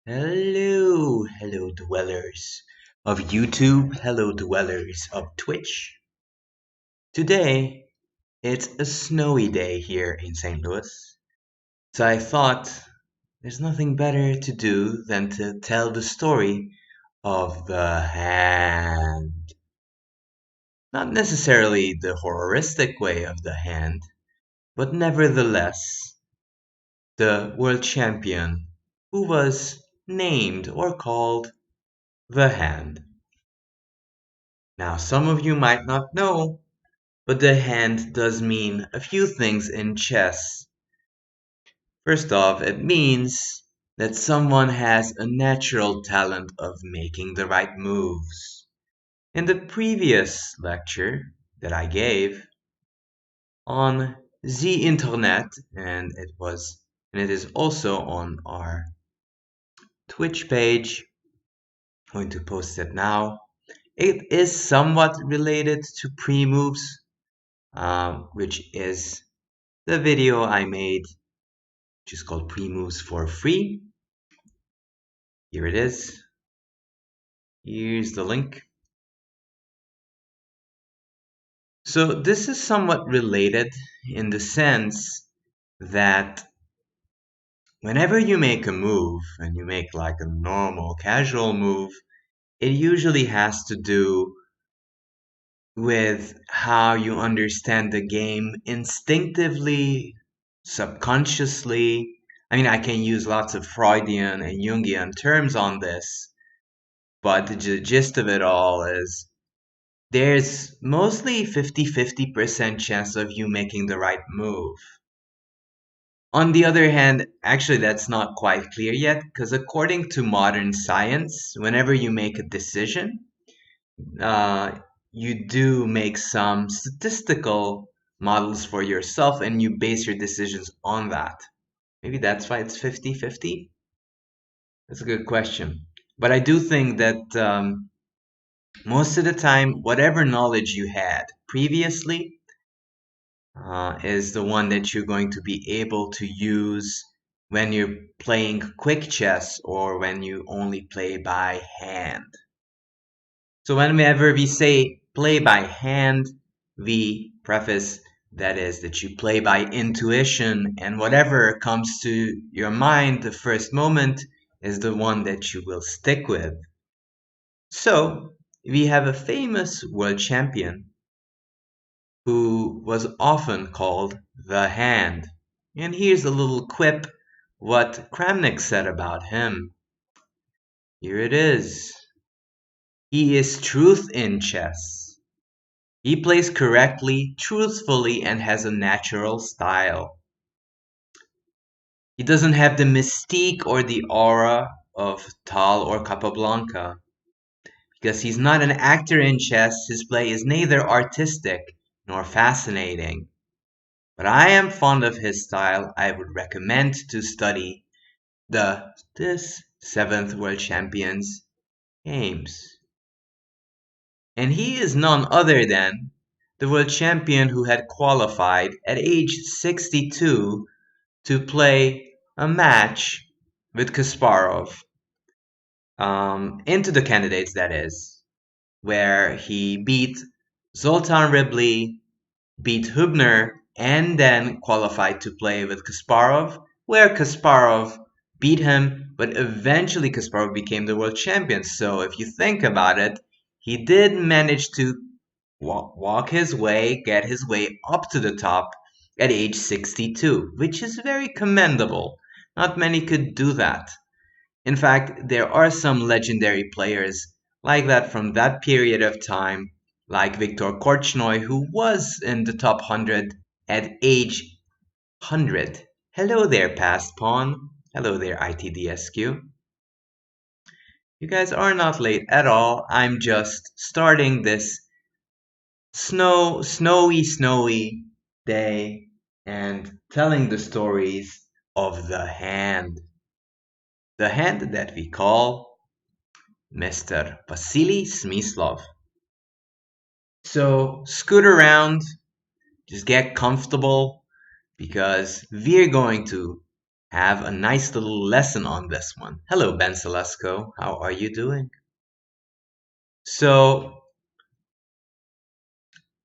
Hello dwellers of YouTube, hello dwellers of Twitch. Today, it's a snowy day here in St. Louis, so I thought there's nothing better to do than to tell the story of the hand. Not necessarily the horroristic way of the hand, but nevertheless, the world champion who was named or called the hand. Now, some of you might not know, but the hand does mean a few things in chess. First off, it means that someone has a natural talent of making the right moves. In the previous lecture that I gave on the internet, and it is also on our Twitch page, I'm going to post it now. It is somewhat related to pre-moves, which is the video I made, which is called Pre-Moves for Free. Here it is. Here's the link. So this is somewhat related in the sense that whenever you make a move, and you make like a normal, casual move, it usually has to do with how you understand the game instinctively, subconsciously. I mean, I can use lots of Freudian and Jungian terms on this, but the gist of it all is there's mostly 50-50% chance of you making the right move. On the other hand, actually, that's not quite clear yet, because according to modern science, whenever you make a decision, uh, you do make some statistical models for yourself and you base your decisions on that. Maybe that's why it's 50-50. That's a good question. But I do think that most of the time, whatever knowledge you had previously is the one that you're going to be able to use when you're playing quick chess or when you only play by hand. So whenever we say play by hand, we preface that is that you play by intuition and whatever comes to your mind the first moment is the one that you will stick with. So we have a famous world champion who was often called the Hand. And here's a little quip what Kramnik said about him. Here it is. He is truth in chess. He plays correctly, truthfully, and has a natural style. He doesn't have the mystique or the aura of Tal or Capablanca. Because he's not an actor in chess, his play is neither artistic nor fascinating. But I am fond of his style. I would recommend to study this 7th World Champions games. And he is none other than the world champion who had qualified at age 62 to play a match with Kasparov, into the candidates, that is, where he beat Zoltan Ribli, beat Hubner, and then qualified to play with Kasparov, where Kasparov beat him, but eventually Kasparov became the world champion. So if you think about it, he did manage to walk his way, get his way up to the top at age 62, which is very commendable. Not many could do that. In fact, there are some legendary players like that from that period of time, like Viktor Korchnoi, who was in the top 100 at age 100. Hello there, Past Pawn. Hello there, ITDSQ. You guys are not late at all. I'm just starting this snowy day and telling the stories of the hand. The hand that we call Mr. Vasily Smyslov. So scoot around, just get comfortable, because we're going to have a nice little lesson on this one. Hello, Ben Celesco. How are you doing? So,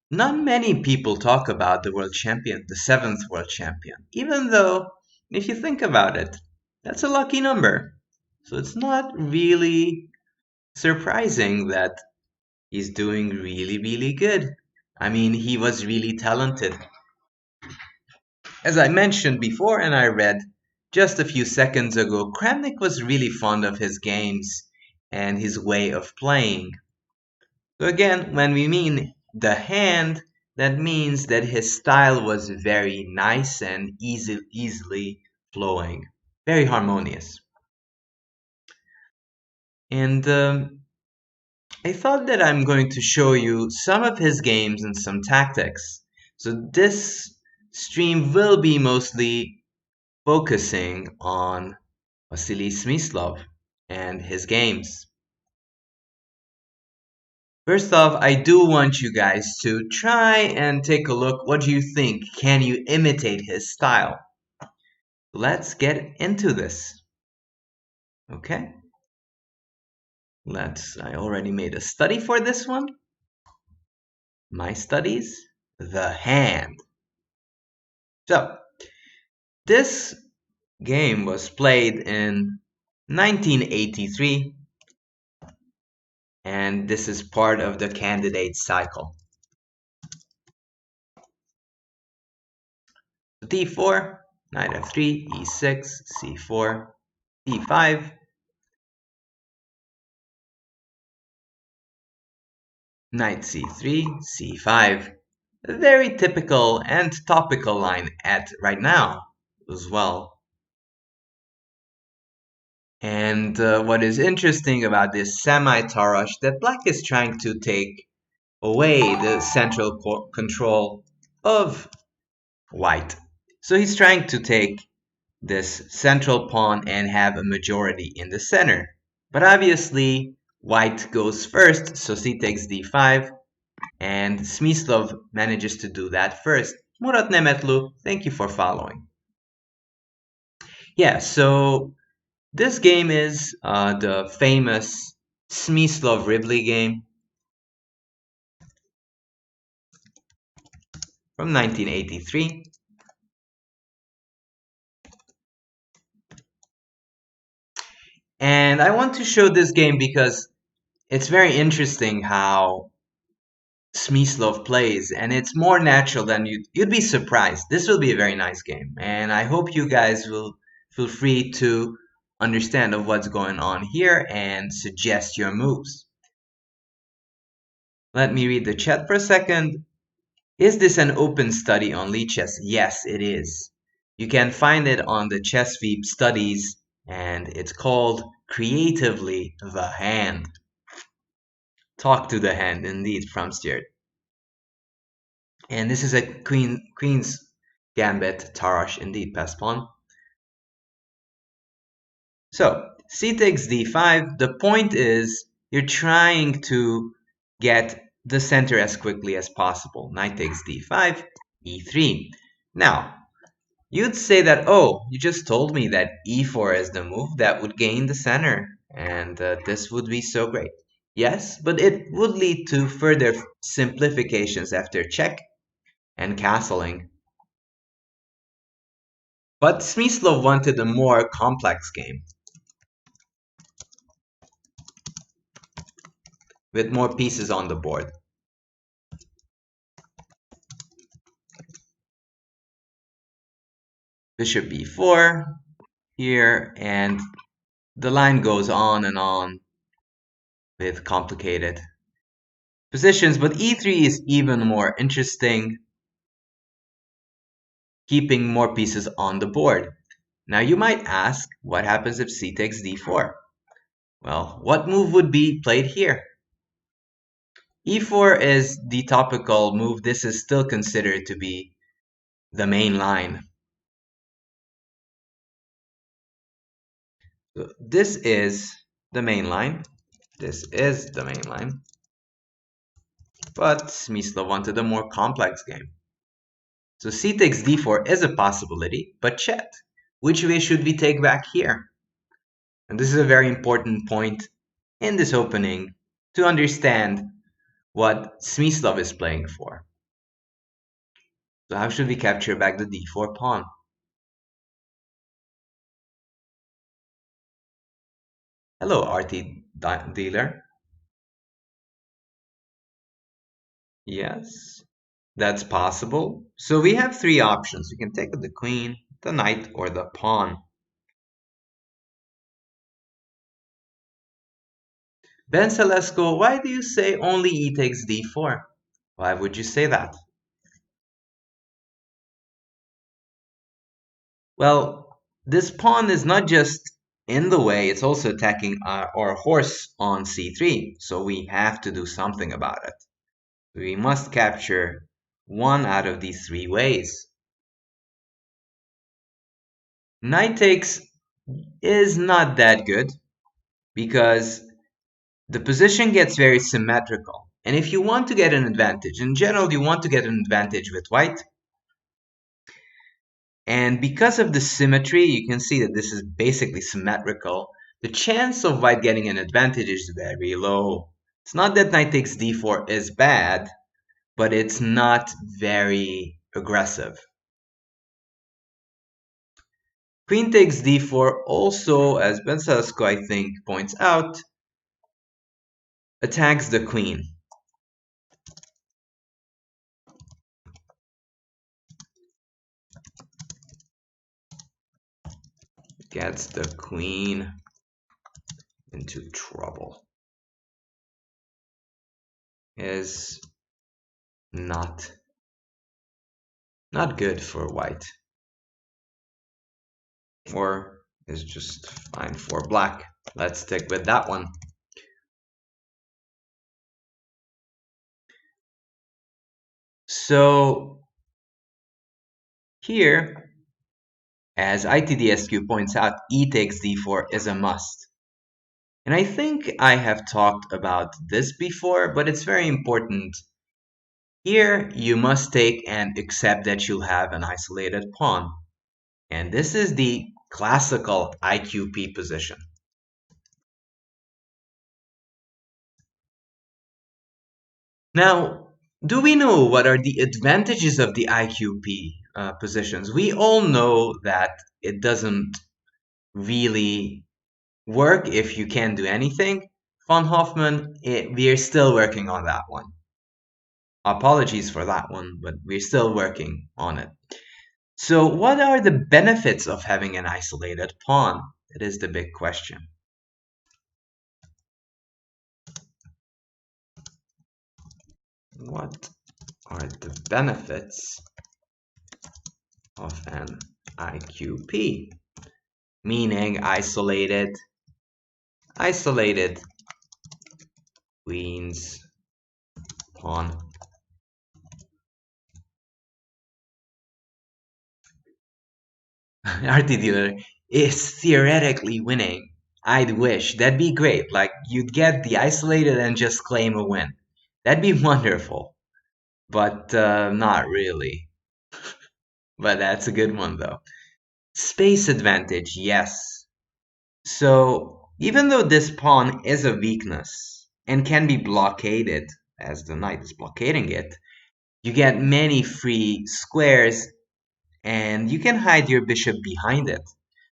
not many people talk about the world champion, the seventh world champion, even though, if you think about it, that's a lucky number. So it's not really surprising that he's doing really good. I mean, he was really talented. As I mentioned before, and I read just a few seconds ago, Kramnik was really fond of his games and his way of playing. So again, when we mean the hand, that means that his style was very nice and easily flowing, very harmonious. And I thought that I'm going to show you some of his games and some tactics. So this stream will be mostly focusing on Vasily Smyslov and his games. First off, I do want you guys to try and take a look. What do you think? Can you imitate his style? Let's get into this. Okay? I already made a study for this one. My studies, the hand. So, this game was played in 1983, and this is part of the candidate cycle. D4, knight f3, e6, c4, d5, knight c3, c5. A very typical and topical line at right now as well. And what is interesting about this semi-Tarrasch, that black is trying to take away the central control of white. So he's trying to take this central pawn and have a majority in the center. But obviously, white goes first, so c takes d5, and Smyslov manages to do that first. Murat Nemetlu, thank you for following. Yeah, so this game is the famous Smyslov-Ribli game from 1983. And I want to show this game because it's very interesting how Smyslov plays, and it's more natural than you'd be surprised. This will be a very nice game, and I hope you guys will feel free to understand of what's going on here and suggest your moves. Let me read the chat for a second. Is this an open study on Lichess? Yes, it is. You can find it on the ChessVeep studies, and it's called Creatively the Hand. Talk to the hand, indeed, from Stuart. And this is a Queen's Gambit Tarrasch, indeed, pass pawn. So, c takes d5. The point is, you're trying to get the center as quickly as possible. Knight takes d5, e3. Now, you'd say that, oh, you just told me that e4 is the move that would gain the center, and this would be so great. Yes, but it would lead to further simplifications after check and castling. But Smyslov wanted a more complex game, with more pieces on the board. Bishop e4 here, and the line goes on and on with complicated positions, but e3 is even more interesting, keeping more pieces on the board. Now you might ask, what happens if c takes d4? Well, what move would be played here? e4 is the topical move. This is still considered to be the main line. So this is the main line. This is the main line. But Smyslov wanted a more complex game. So c takes d4 is a possibility, but chet, which way should we take back here? And this is a very important point in this opening to understand what Smyslov is playing for. So how should we capture back the d4 pawn? Hello, RT dealer. Yes, that's possible. So we have three options. We can take the queen, the knight, or the pawn. Ben Celesco, why do you say only e takes d4? Why would you say that? Well, this pawn is not just in the way, it's also attacking our horse on c3, so we have to do something about it. We must capture one out of these three ways. Knight takes is not that good because the position gets very symmetrical. And if you want to get an advantage, in general, you want to get an advantage with white. And because of the symmetry, you can see that this is basically symmetrical. The chance of white getting an advantage is very low. It's not that knight takes d4 is bad, but it's not very aggressive. Queen takes d4 also, as Ben Sasko, I think, points out, attacks the queen. Gets the queen into trouble. Is not good for white. Or is just fine for black. Let's stick with that one. So here, as ITDSQ points out, e takes d4 is a must. And I think I have talked about this before, but it's very important. Here, you must take and accept that you'll have an isolated pawn. And this is the classical IQP position. Now, do we know what are the advantages of the IQP positions? We all know that it doesn't really work if you can't do anything. Von Hoffman, we are still working on that one. Apologies for that one, but we're still working on it. So what are the benefits of having an isolated pawn? That is the big question. What are the benefits of an IQP? Meaning isolated queen's pawn. RT dealer is theoretically winning. I'd wish that'd be great. Like you'd get the isolated and just claim a win. That'd be wonderful, but not really. But that's a good one, though. Space advantage, yes. So, even though this pawn is a weakness and can be blockaded, as the knight is blockading it, you get many free squares and you can hide your bishop behind it.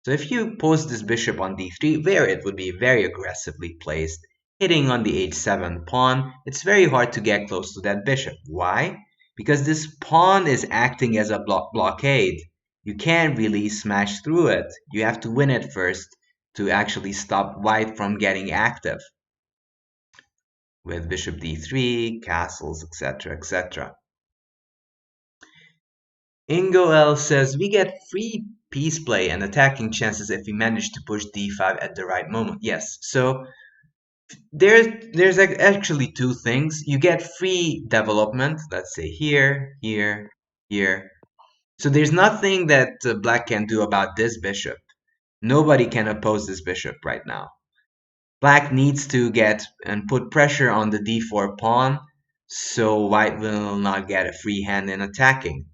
So if you post this bishop on d3, where it would be very aggressively placed, hitting on the h7 pawn, it's very hard to get close to that bishop. Why? Because this pawn is acting as a blockade. You can't really smash through it. You have to win it first to actually stop white from getting active with bishop d3, castles, etc., etc. Ingo L says, we get free piece play and attacking chances if we manage to push d5 at the right moment. Yes, so there's actually two things. You get free development, let's say here, here, here. So there's nothing that black can do about this bishop. Nobody can oppose this bishop right now. Black needs to get and put pressure on the d4 pawn, so white will not get a free hand in attacking.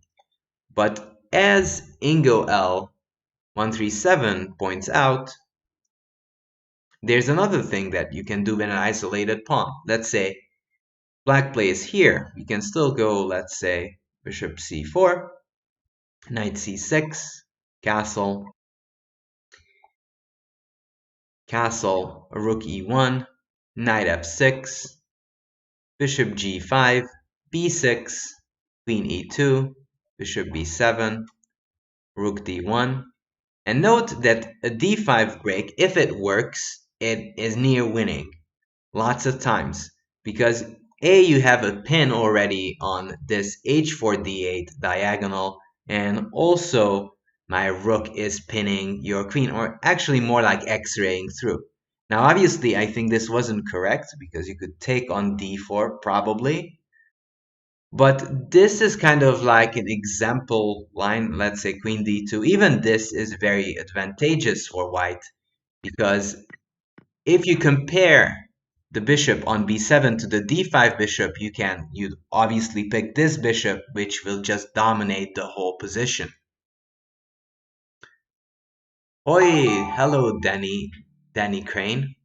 But as Ingo L 137 points out, there's another thing that you can do with an isolated pawn. Let's say black plays here. You can still go, let's say, bishop c4, knight c6, castle, castle, rook e1, knight f6, bishop g5, b6, queen e2, bishop b7, rook d1. And note that a d5 break, if it works, it is near winning lots of times. Because A, you have a pin already on this h4 d8 diagonal, and also my rook is pinning your queen, or actually more like x-raying through. Now obviously I think this wasn't correct, because you could take on d4 probably, but this is kind of like an example line. Let's say queen d2. Even this is very advantageous for white, because if you compare the bishop on b7 to the d5 bishop, you obviously pick this bishop, which will just dominate the whole position. Oi, hello Danny Crane.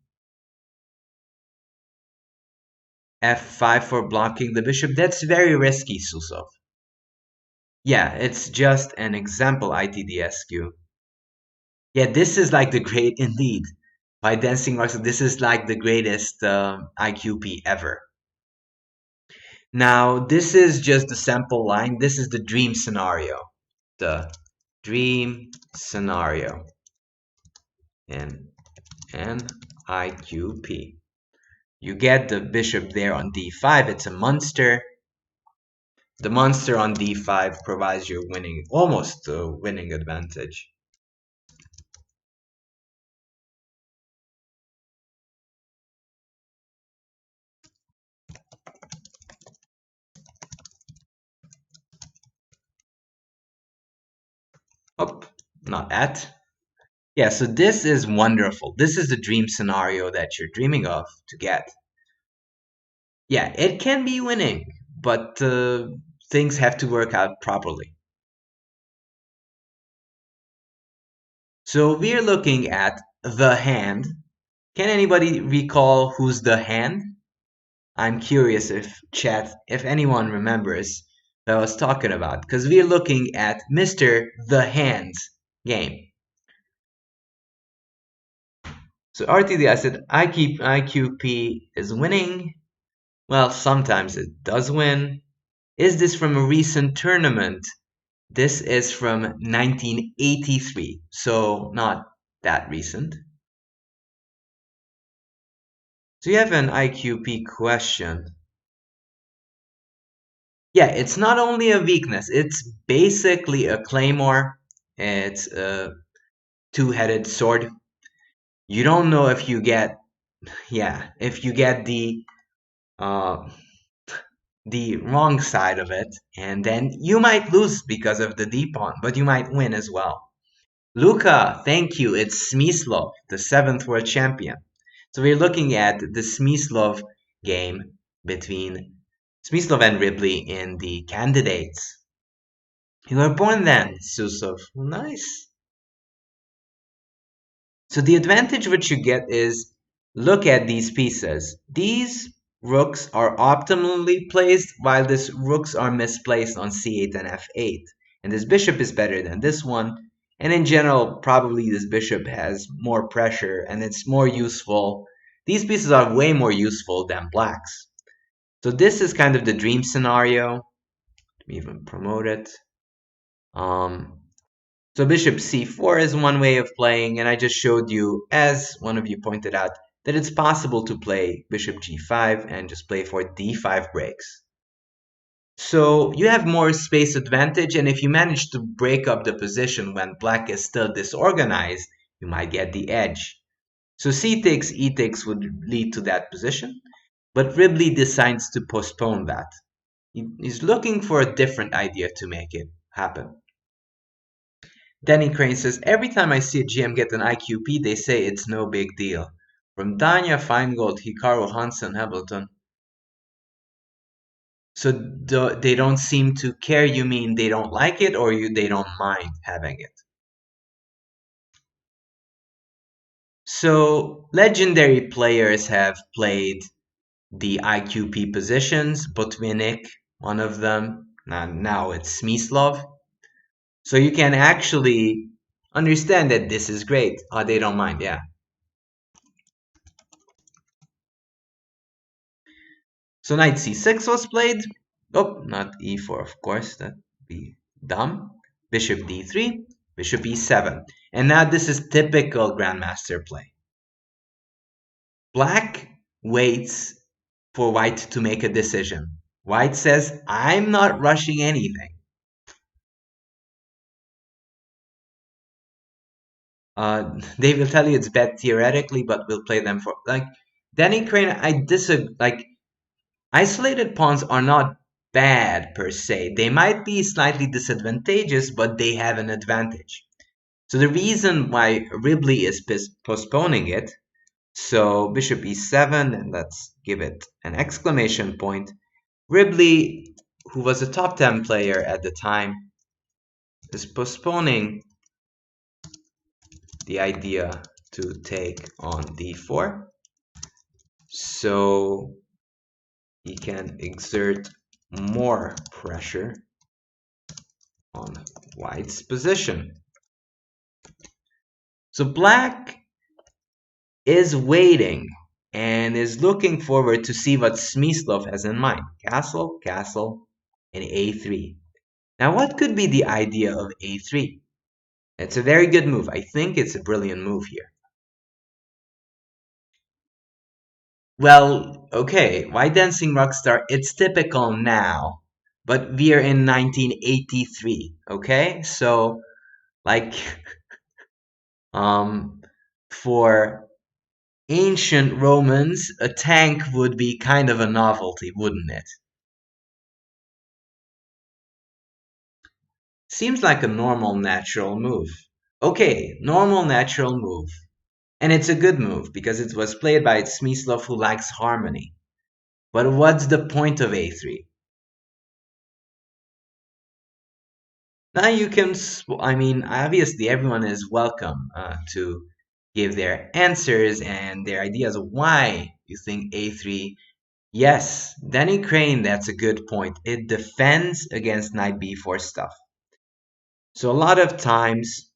f5 for blocking the bishop. That's very risky, Susov. Yeah, it's just an example ITDSQ. Yeah, this is like the great, indeed. By Dancing Rocks, this is like the greatest IQP ever. Now, this is just the sample line. This is the dream scenario. The dream scenario in an IQP. You get the bishop there on d5. It's a monster. The monster on d5 provides you almost a winning advantage. Oh, not that. Yeah, so this is wonderful. This is the dream scenario that you're dreaming of to get. Yeah, it can be winning, but things have to work out properly. So we're looking at the hand. Can anybody recall who's the hand? I'm curious if anyone remembers what I was talking about, because we're looking at Mr. The Hand's game. So RTD, I said IQP is winning. Well, sometimes it does win. Is this from a recent tournament? This is from 1983, so not that recent. So you have an IQP question. Yeah, it's not only a weakness, it's basically a claymore. It's a two-headed sword. You don't know if you get, yeah, if you get uh, the wrong side of it, and then you might lose because of the D pawn, but you might win as well. Luca, thank you. It's Smyslov, the 7th world champion. So we're looking at the Smyslov game between Smyslov and Ribley in the candidates. You were born then, Susov. Nice. So the advantage which you get is, look at these pieces. These rooks are optimally placed, while these rooks are misplaced on c8 and f8. And this bishop is better than this one. And in general, probably this bishop has more pressure and it's more useful. These pieces are way more useful than black's. So this is kind of the dream scenario. Let me even promote it. So bishop c4 is one way of playing, and I just showed you, as one of you pointed out, that it's possible to play bishop g5 and just play for d5 breaks. So you have more space advantage, and if you manage to break up the position when black is still disorganized, you might get the edge. So c takes, e takes would lead to that position, but Ribley decides to postpone that. He's looking for a different idea to make it happen. Danny Crane says, every time I see a GM get an IQP, they say it's no big deal. From Danya, Feingold, Hikaru, Hansen, Hamilton. So they don't seem to care. You mean they don't like it, or they don't mind having it? So legendary players have played the IQP positions. Botvinnik, one of them. Now it's Smyslov. So you can actually understand that this is great. They don't mind, yeah. So knight c6 was played. Oh, not e4, of course. That'd be dumb. Bishop d3, bishop e7. And now this is typical grandmaster play. Black waits for white to make a decision. White says, I'm not rushing anything. They will tell you it's bad theoretically, but we'll play them for Danny Crane. I disagree. Isolated pawns are not bad per se. They might be slightly disadvantageous, but they have an advantage. So the reason why Ribley is postponing it, so bishop e7, and let's give it an exclamation point. Ribley, who was a top 10 player at the time, is postponing the idea to take on d4. So he can exert more pressure on white's position. So black is waiting and is looking forward to see what Smyslov has in mind. Castle, castle, and a3. Now what could be the idea of a3? It's a very good move. I think it's a brilliant move here. Well, okay, White Dancing Rockstar, it's typical now, but we're in 1983, okay? So, like, for ancient Romans, a tank would be kind of a novelty, wouldn't it? Seems like a normal, natural move. Okay, normal, natural move. And it's a good move, because it was played by Smyslov, who likes harmony. But what's the point of a3? Now you can, I mean, obviously everyone is welcome to give their answers and their ideas of why you think a3. Yes, Danny Crane, that's a good point. It defends against knight b4 stuff. So a lot of times,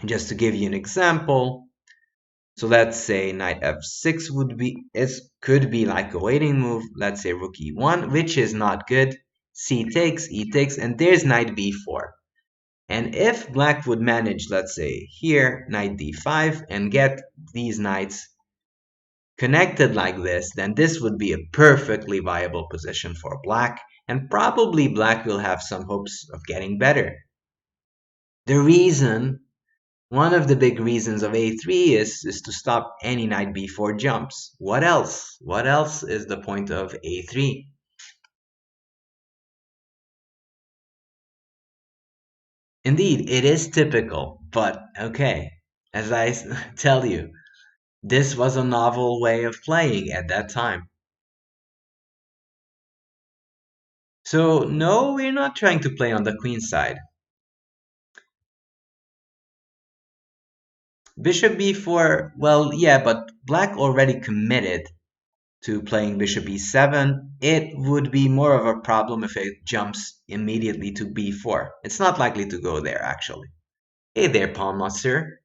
just to give you an example, so let's say knight f6 could be like a waiting move. Let's say rook e1, which is not good. C takes, e takes, and there's knight b4. And if black would manage, let's say here, knight d5, and get these knights connected like this, then this would be a perfectly viable position for black, and probably black will have some hopes of getting better. The reason, one of the big reasons of a3 is to stop any knight b4 jumps. What else? What else is the point of a3? Indeed, it is typical, but okay, as I tell you, this was a novel way of playing at that time. So no, we're not trying to play on the queen side. Bishop b4, well, yeah, but black already committed to playing bishop e7. It would be more of a problem if it jumps immediately to b4. It's not likely to go there, actually. Hey there, Pawn Master.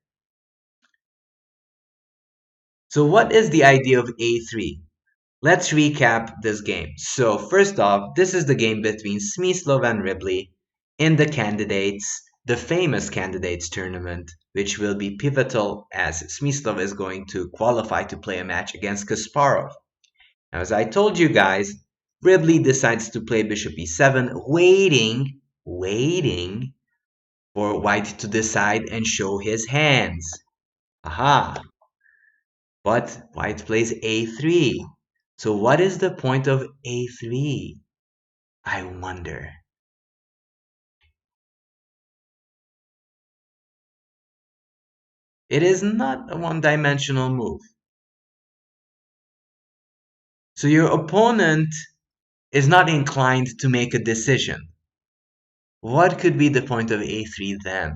So what is the idea of a3? Let's recap this game. So first off, this is the game between Smyslov and Ribley in the famous candidates tournament, which will be pivotal as Smyslov is going to qualify to play a match against Kasparov. Now, as I told you guys, Ribley decides to play bishop e7, waiting for white to decide and show his hands. Aha! But white plays a3. So what is the point of a3? I wonder. It is not a one-dimensional move. So your opponent is not inclined to make a decision. What could be the point of a3 then?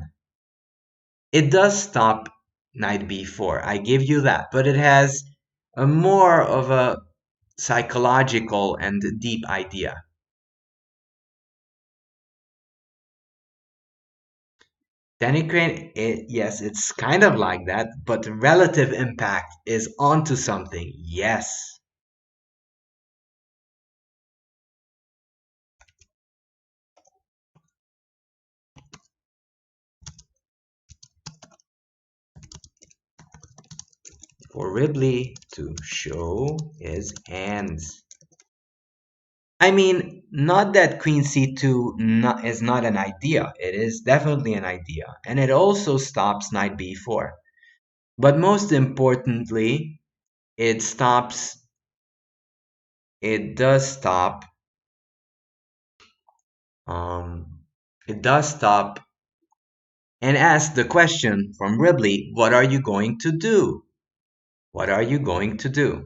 It does stop knight b4, I give you that, but it has a more of a psychological and deep idea. Danny Crane, yes, it's kind of like that, but relative impact is onto something, yes. For Ribley to show his hands. I mean, not that Queen C2 is not an idea. It is definitely an idea. And it also stops Knight B4. But most importantly, it stops, it does stop, um, it does stop and asks the question from Ribley, what are you going to do? What are you going to do?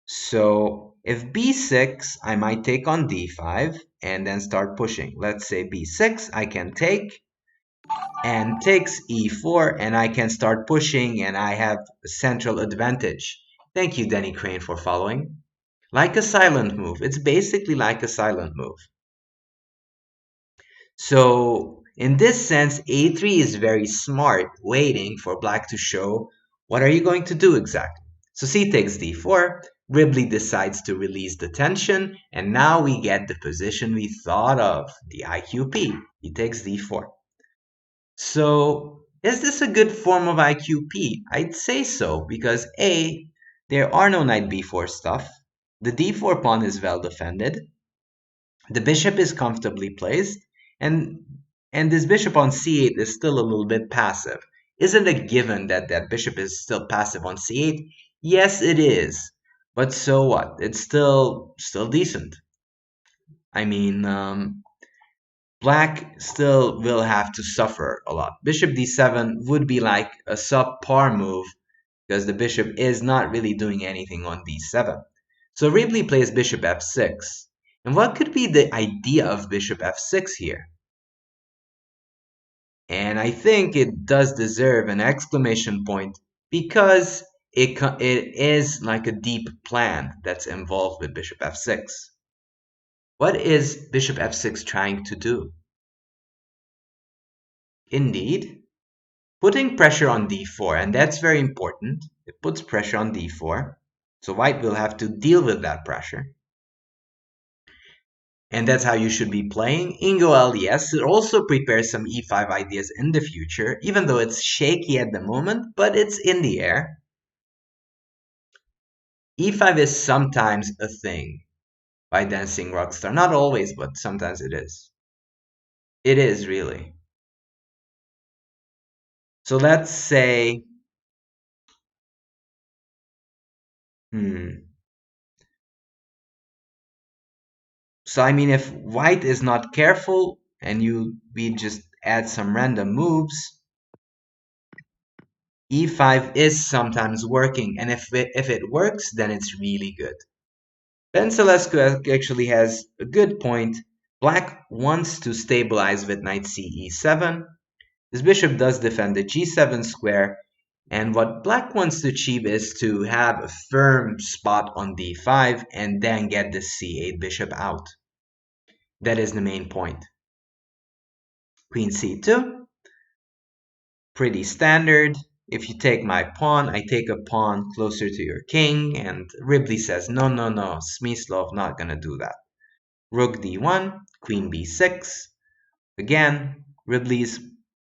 So if b6, I might take on d5 and then start pushing. Let's say b6, I can take and takes e4 and I can start pushing and I have a central advantage. Thank you, Denny Crane, for following. Like a silent move. It's basically like a silent move. So in this sense, a3 is very smart, waiting for black to show what are you going to do exactly. So c takes d4, Ribley decides to release the tension, and now we get the position we thought of, the IQP. He takes d4. So is this a good form of IQP? I'd say so, because A, there are no knight b4 stuff, the d4 pawn is well defended, the bishop is comfortably placed, and this bishop on c8 is still a little bit passive. Is it a given that that bishop is still passive on c8? Yes, it is. But so what? It's still decent. I mean, black still will have to suffer a lot. Bishop d7 would be like a subpar move because the bishop is not really doing anything on d7. So Ribley plays bishop f6. And what could be the idea of bishop f6 here? And I think it does deserve an exclamation point because it is like a deep plan that's involved with bishop f6. What is bishop f6 trying to do? Indeed, putting pressure on d4, and that's very important. It puts pressure on d4, so white will have to deal with that pressure. And that's how you should be playing. Ingo LDS also prepares some e5 ideas in the future, even though it's shaky at the moment, but it's in the air. e5 is sometimes a thing by Dancing Rockstar. Not always, but sometimes it is. It is, really. So let's say, So I mean, if white is not careful and we just add some random moves, e5 is sometimes working, and if it works, then it's really good. Celesco actually has a good point. Black wants to stabilize with knight ce7. This bishop does defend the g7 square, and what black wants to achieve is to have a firm spot on d5 and then get the c8 bishop out. That is the main point. Queen c2, pretty standard. If you take my pawn, I take a pawn closer to your king, and Ribley says, no, no, no, Smyslov not gonna do that. Rook d1, queen b6. Again, Ribley's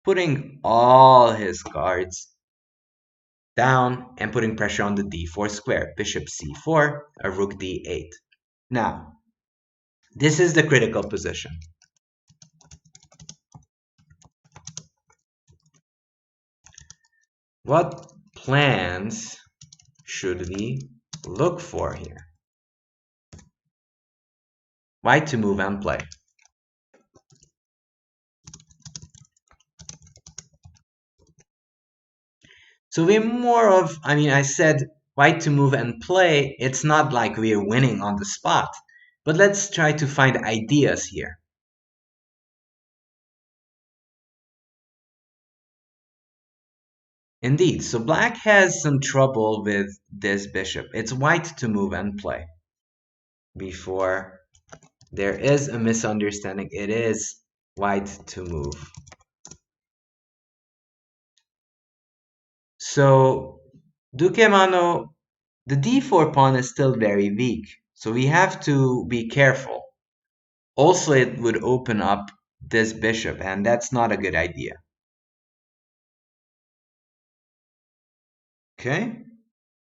putting all his cards down and putting pressure on the d4 square. Bishop c4, a rook d8. Now, this is the critical position. What plans should we look for here? White to move and play. So we're more of, I said white to move and play. It's not like we're winning on the spot. But let's try to find ideas here. Indeed, so black has some trouble with this bishop. It's white to move and play. Before there is a misunderstanding, it is white to move. So Duque Mano, the d4 pawn is still very weak, so we have to be careful. Also, it would open up this bishop, and that's not a good idea. Okay,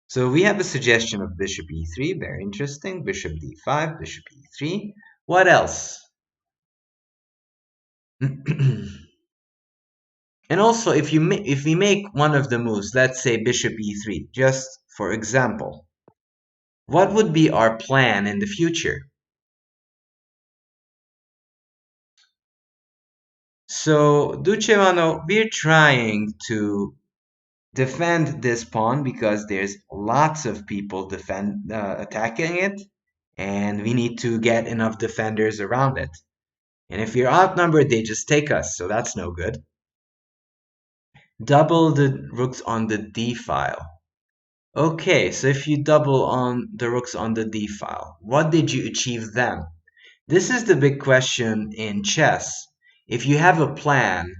so we have a suggestion of bishop e3, very interesting. Bishop d5, bishop e3. What else? And also, if we make one of the moves, let's say bishop e3, just for example, what would be our plan in the future? So, Ducevano, we're trying to defend this pawn because there's lots of people attacking it, and we need to get enough defenders around it. And if we're outnumbered, they just take us, so that's no good. Double the rooks on the d file. Okay, so if you double on the rooks on the d file, what did you achieve then? This is the big question in chess. If you have a plan,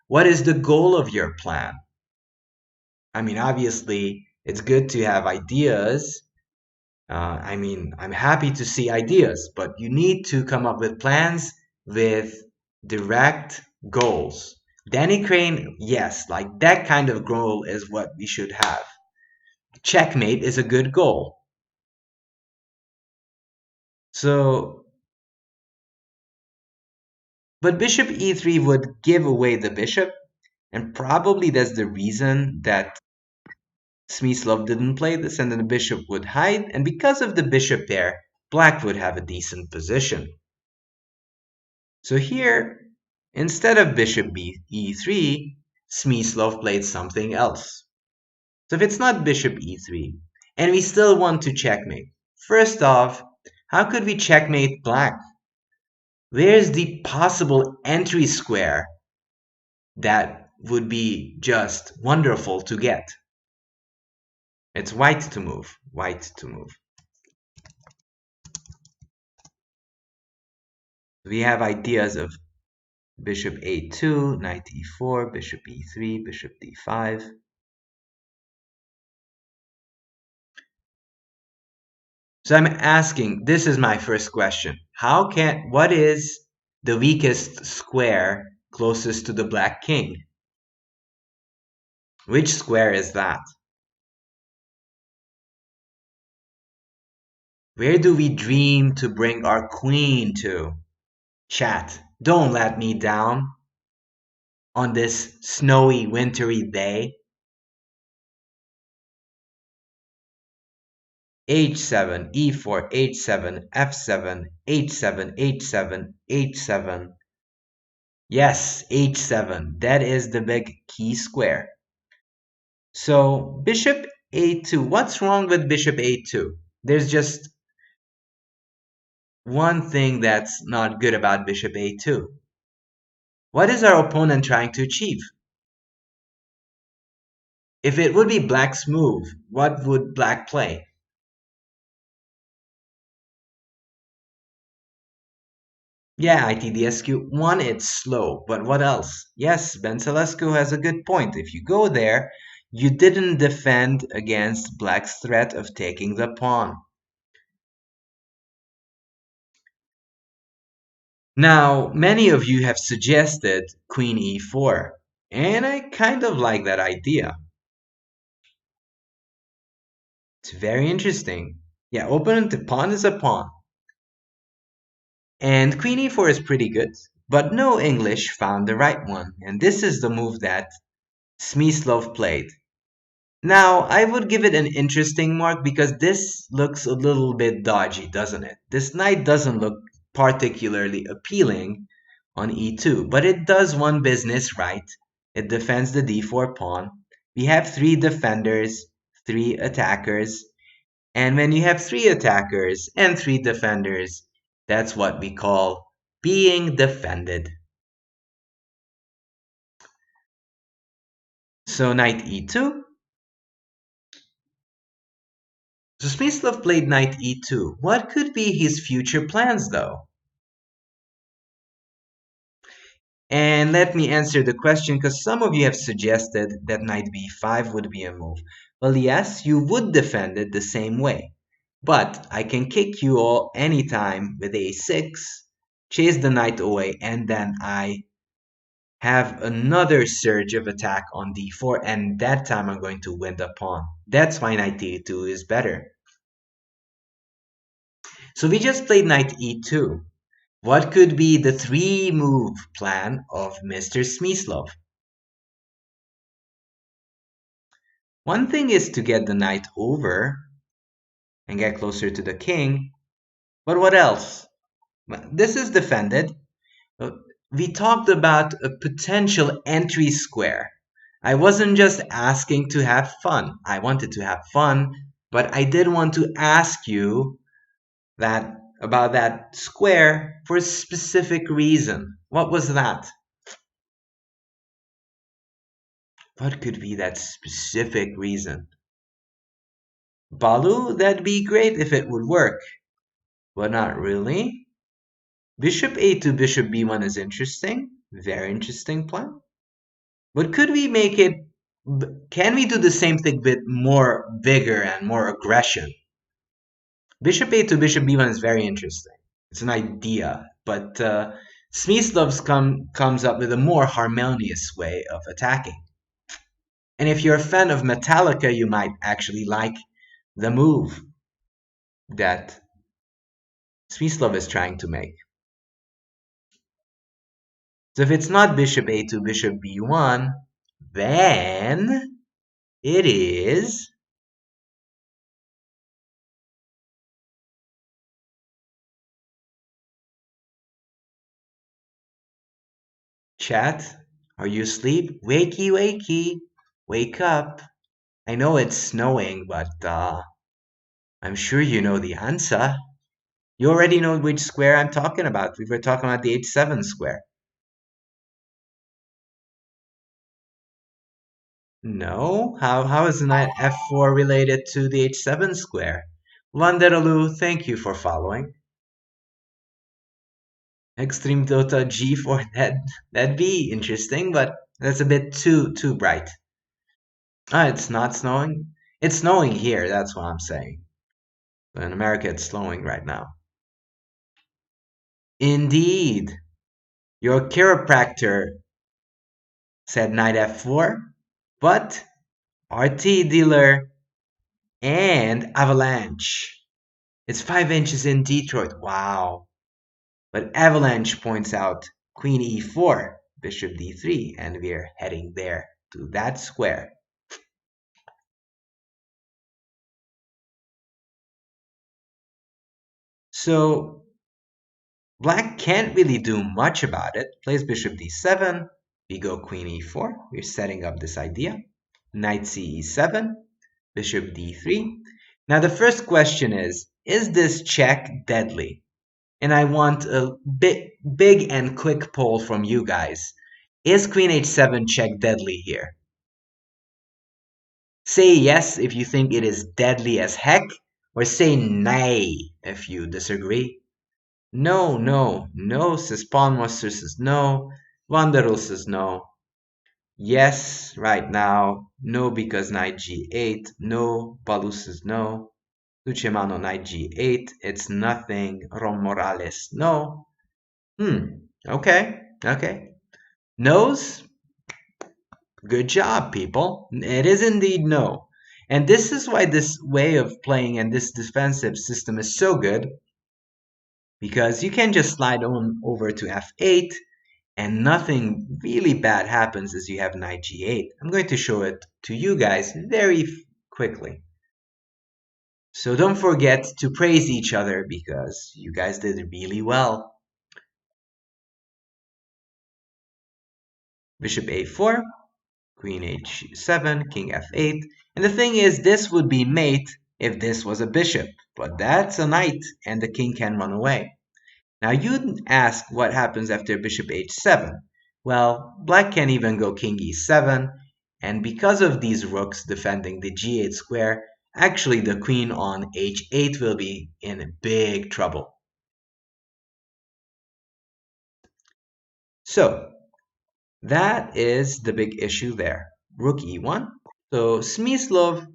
what is the goal of your plan? Obviously, it's good to have ideas. I'm happy to see ideas, but you need to come up with plans with direct goals. Danny Crane, yes, like that kind of goal is what we should have. Checkmate is a good goal. So, but bishop e3 would give away the bishop, and probably that's the reason that Smyslov didn't play this, and then the bishop would hide, and because of the bishop there, black would have a decent position. So here, instead of bishop e3, Smyslov played something else. So if it's not bishop e3, and we still want to checkmate, first off, how could we checkmate black? Where's the possible entry square that would be just wonderful to get? It's white to move, white to move. We have ideas of bishop a2, knight e4, bishop e3, bishop d5. So I'm asking, this is my first question. What is the weakest square closest to the black king? Which square is that? Where do we dream to bring our queen to? Chat, don't let me down on this snowy, wintry day. h7, e4, h7, f7, h7, h7, h7. Yes, h7. That is the big key square. So bishop a2. What's wrong with bishop a2? There's just one thing that's not good about bishop a2. What is our opponent trying to achieve? If it would be black's move, what would black play? Yeah, ITDSQ. One, it's slow, but what else? Yes, Bensalescu has a good point. If you go there, you didn't defend against black's threat of taking the pawn. Now, many of you have suggested queen e4, and I kind of like that idea. It's very interesting. Yeah, open the pawn is a pawn. And queen e4 is pretty good, but no English found the right one, and this is the move that Smyslov played. Now, I would give it an interesting mark because this looks a little bit dodgy, doesn't it? This knight doesn't look particularly appealing on e2, but it does one business right. It defends the d4 pawn. We have three defenders, three attackers, and when you have three attackers and three defenders, that's what we call being defended. So knight e2. So Smyslov played knight e2. What could be his future plans though? And let me answer the question because some of you have suggested that knight b5 would be a move. Well, yes, you would defend it the same way. But I can kick you all anytime with a6, chase the knight away, and then I have another surge of attack on d4, and that time I'm going to win the pawn. That's why knight e2 is better. So we just played knight e2. What could be the three-move plan of Mr. Smyslov? One thing is to get the knight over and get closer to the king, but what else? This is defended. We talked about a potential entry square. I wasn't just asking to have fun. I wanted to have fun, but I did want to ask you that about that square for a specific reason. What was that? What could be that specific reason? Balu, that'd be great if it would work, but not really. Bishop a2, bishop b1 is interesting. Very interesting plan. But could we make it, can we do the same thing with more vigor and more aggression? Bishop a2, bishop b1 is very interesting. It's an idea, but Smyslov's comes up with a more harmonious way of attacking. And if you're a fan of Metallica, you might actually like the move that Smyslov is trying to make. So if it's not bishop a2, bishop b1, then it is chat. Are you asleep? Wakey, wakey. Wake up. I know it's snowing, but I'm sure you know the answer. You already know which square I'm talking about. We were talking about the h7 square. No? How is knight f4 related to the h7 square? Wanderaloo, thank you for following. Extreme Dota G4, that'd be interesting, but that's a bit too bright. Ah, it's not snowing? It's snowing here, that's what I'm saying. In America, it's snowing right now. Indeed. Your chiropractor said knight f4, but RT dealer and avalanche. It's 5 inches in Detroit. Wow. But avalanche points out queen e4, bishop d3, and we're heading there to that square. So black can't really do much about it. Plays bishop d7. We go queen e4. We're setting up this idea. Knight ce7. Bishop d3. Now the first question is this check deadly? And I want a big and quick poll from you guys. Is Queen H7 check deadly here? Say yes if you think it is deadly as heck, or say nay if you disagree. No, no, no, says Pawnmaster says no. Wanderul says no. Yes, right now. No, because knight g8. No, Balu says no. Lucemano knight g8. It's nothing. Ron Morales, no. Okay, okay. No's? Good job, people. It is indeed no. And this is why this way of playing and this defensive system is so good, because you can just slide on over to f8 and nothing really bad happens as you have knight g8. I'm going to show it to you guys very quickly. So don't forget to praise each other because you guys did really well. Bishop a4, Queen h7, King f8. And the thing is, this would be mate if this was a bishop, but that's a knight and the king can run away. Now you'd ask what happens after bishop h7. Well, black can even go king e7, and because of these rooks defending the g8 square, actually the queen on h8 will be in big trouble. So that is the big issue there. Rook e1. So Smyslov,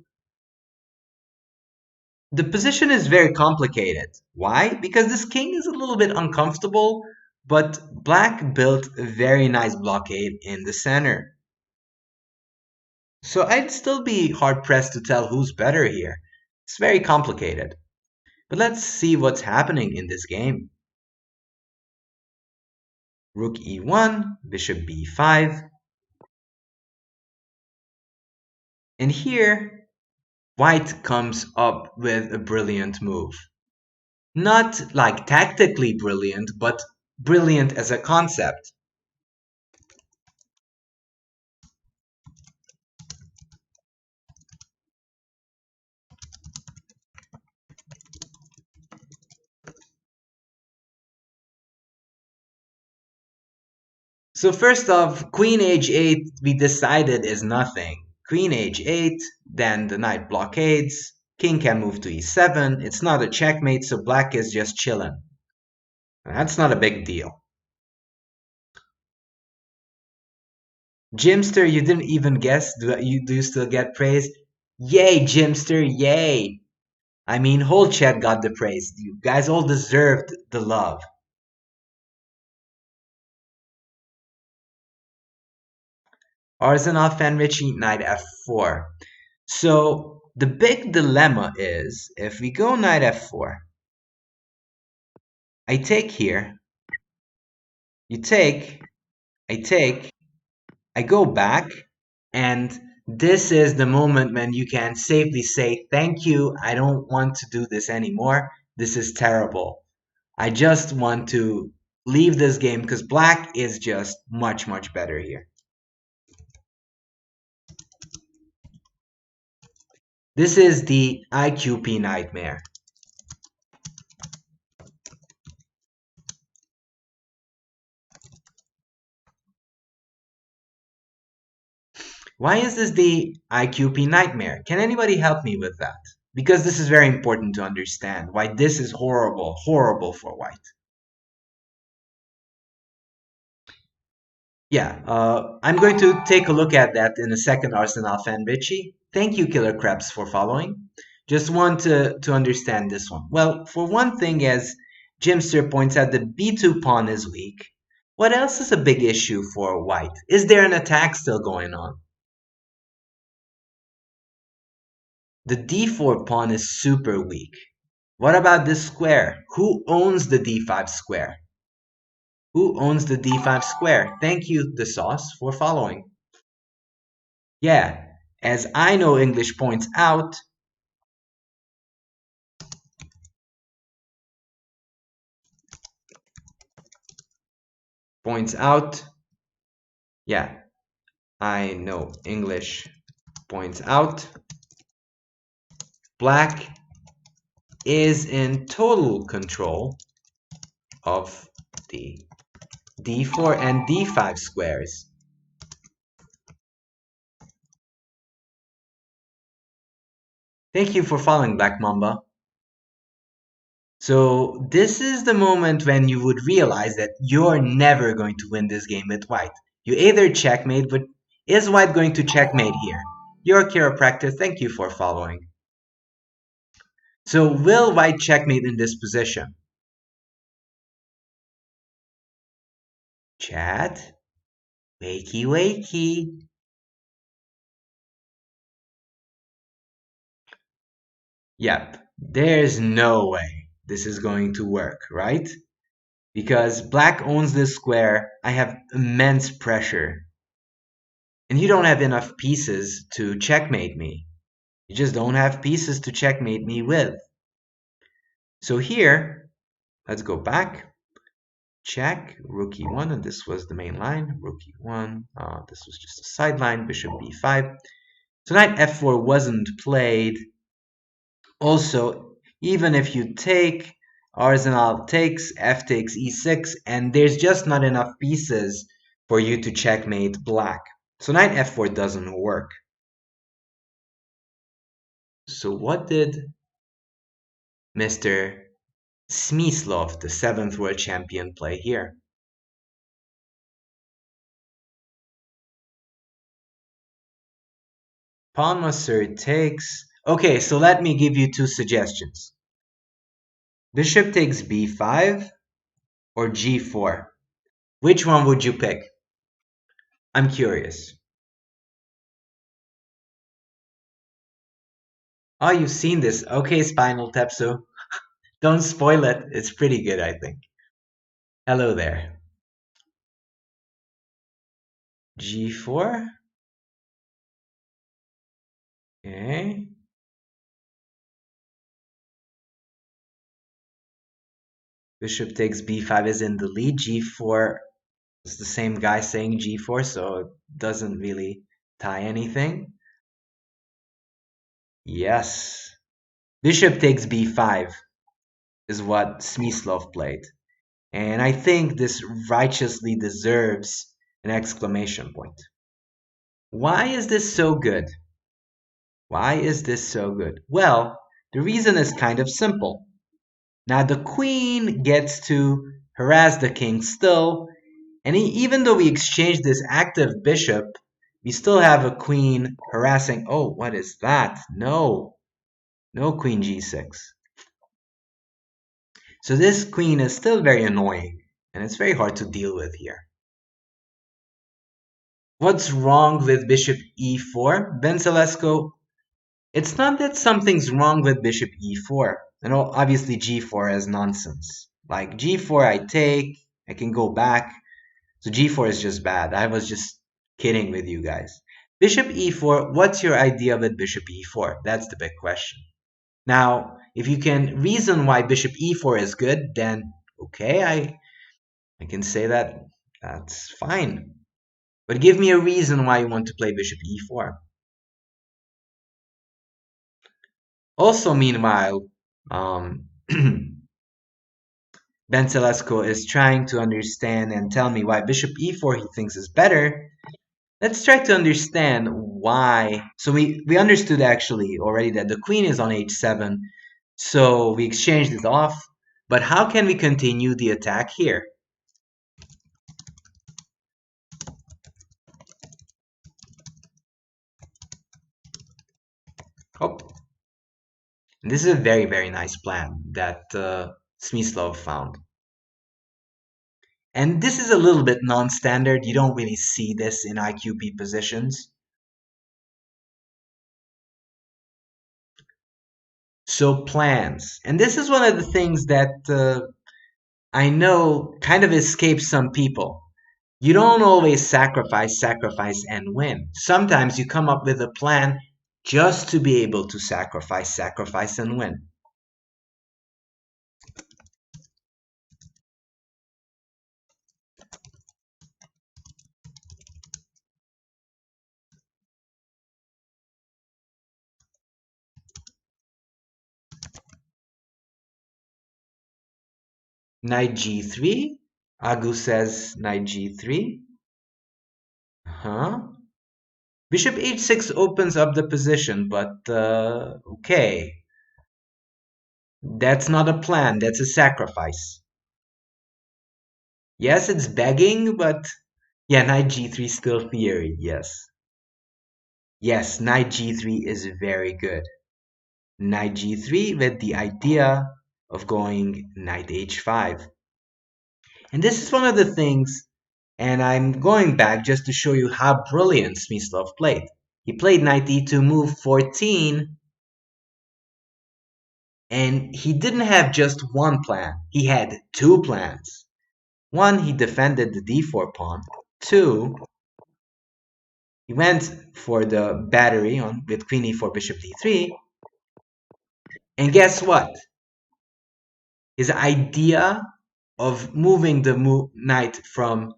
the position is very complicated. Why? Because this king is a little bit uncomfortable, but black built a very nice blockade in the center. So I'd still be hard-pressed to tell who's better here. It's very complicated. But let's see what's happening in this game. Rook e1, bishop b5. And here, white comes up with a brilliant move. Not like tactically brilliant, but brilliant as a concept. So first off, queen h8 we decided is nothing. Queen h8, then the knight blockades, king can move to e7, it's not a checkmate, so black is just chilling. That's not a big deal. Jimster, you didn't even guess. Do you still get praise? Yay, Jimster, yay! I mean, whole chat got the praise. You guys all deserved the love. Arsenal fan Richie, knight f4. So the big dilemma is, if we go knight f4, I take here, you take, I go back, and this is the moment when you can safely say, thank you, I don't want to do this anymore. This is terrible. I just want to leave this game because black is just much, much better here. This is the IQP nightmare. Why is this the IQP nightmare? Can anybody help me with that? Because this is very important to understand why this is horrible, horrible for white. Yeah, I'm going to take a look at that in a second, Arsenal fan Richie. Thank you, Killer Krebs, for following. Just want to understand this one. Well, for one thing, as Jimster points out, the b2 pawn is weak. What else is a big issue for white? Is there an attack still going on? The d4 pawn is super weak. What about this square? Who owns the d5 square? Who owns the d5 square? Thank you, the sauce, for following. Yeah, as I know English points out, yeah, I know English points out, black is in total control of the d4 and d5 squares. Thank you for following, Black Mamba. So this is the moment when you would realize that you're never going to win this game with white. You either checkmate, but is white going to checkmate here? Your chiropractor, thank you for following. So will white checkmate in this position? Chat, wakey wakey. Yep, there's no way this is going to work, right? Because black owns this square, I have immense pressure. And you don't have enough pieces to checkmate me. You just don't have pieces to checkmate me with. So here, let's go back. Check, rook e1, and this was the main line. Rook e1, this was just a sideline, bishop b5. So knight f4 wasn't played. Also, even if you take, Arsenal takes, f takes e6, and there's just not enough pieces for you to checkmate black. So knight f4 doesn't work. So what did Mr. Smyslov, the 7th world champion, play here? Pawn Masseur takes. Okay, so let me give you two suggestions. Bishop takes b5 or g4. Which one would you pick? I'm curious. Oh, you've seen this. Okay, Spinal Tepso. Don't spoil it. It's pretty good, I think. Hello there. g4. Okay. Bishop takes b5 is in the lead. g4 is the same guy saying g4, so it doesn't really tie anything. Yes. Bishop takes b5 is what Smyslov played. And I think this righteously deserves an exclamation point. Why is this so good? Why is this so good? Well, the reason is kind of simple. Now the queen gets to harass the king still, and even though we exchange this active bishop, we still have a queen harassing. Oh, what is that? No, no queen g6. So this queen is still very annoying, and it's very hard to deal with here. What's wrong with bishop e4? Ben Celesco, it's not that something's wrong with bishop e4. And obviously g4 is nonsense. Like g4 I take, I can go back. So g4 is just bad. I was just kidding with you guys. Bishop e4, what's your idea with bishop e4? That's the big question. Now, if you can reason why bishop e4 is good, then okay, I can say that that's fine. But give me a reason why you want to play bishop e4. Also, meanwhile, Ben Celesco is trying to understand and tell me why bishop e4 he thinks is better. Let's try to understand why. So we understood actually already that the queen is on h7. So we exchanged it off. But how can we continue the attack here? Oh, and this is a very, very nice plan that Smyslov found. And this is a little bit non-standard. You don't really see this in IQP positions. So plans. And this is one of the things that I know kind of escapes some people. You don't always sacrifice, and win. Sometimes you come up with a plan just to be able to sacrifice, and win. Knight g3. Agu says knight g3. Huh? Bishop h6 opens up the position, but okay. That's not a plan, that's a sacrifice. Yes, it's begging, but yeah, knight g3 still theory, yes. Yes, knight g3 is very good. Knight g3 with the idea of going knight h5. And this is one of the things, and I'm going back just to show you how brilliant Smyslov played. He played knight e2 move 14, and he didn't have just one plan. He had two plans. One, he defended the d4 pawn. Two, he went for the battery on with queen e4, bishop d3. And guess what? His idea of moving the knight from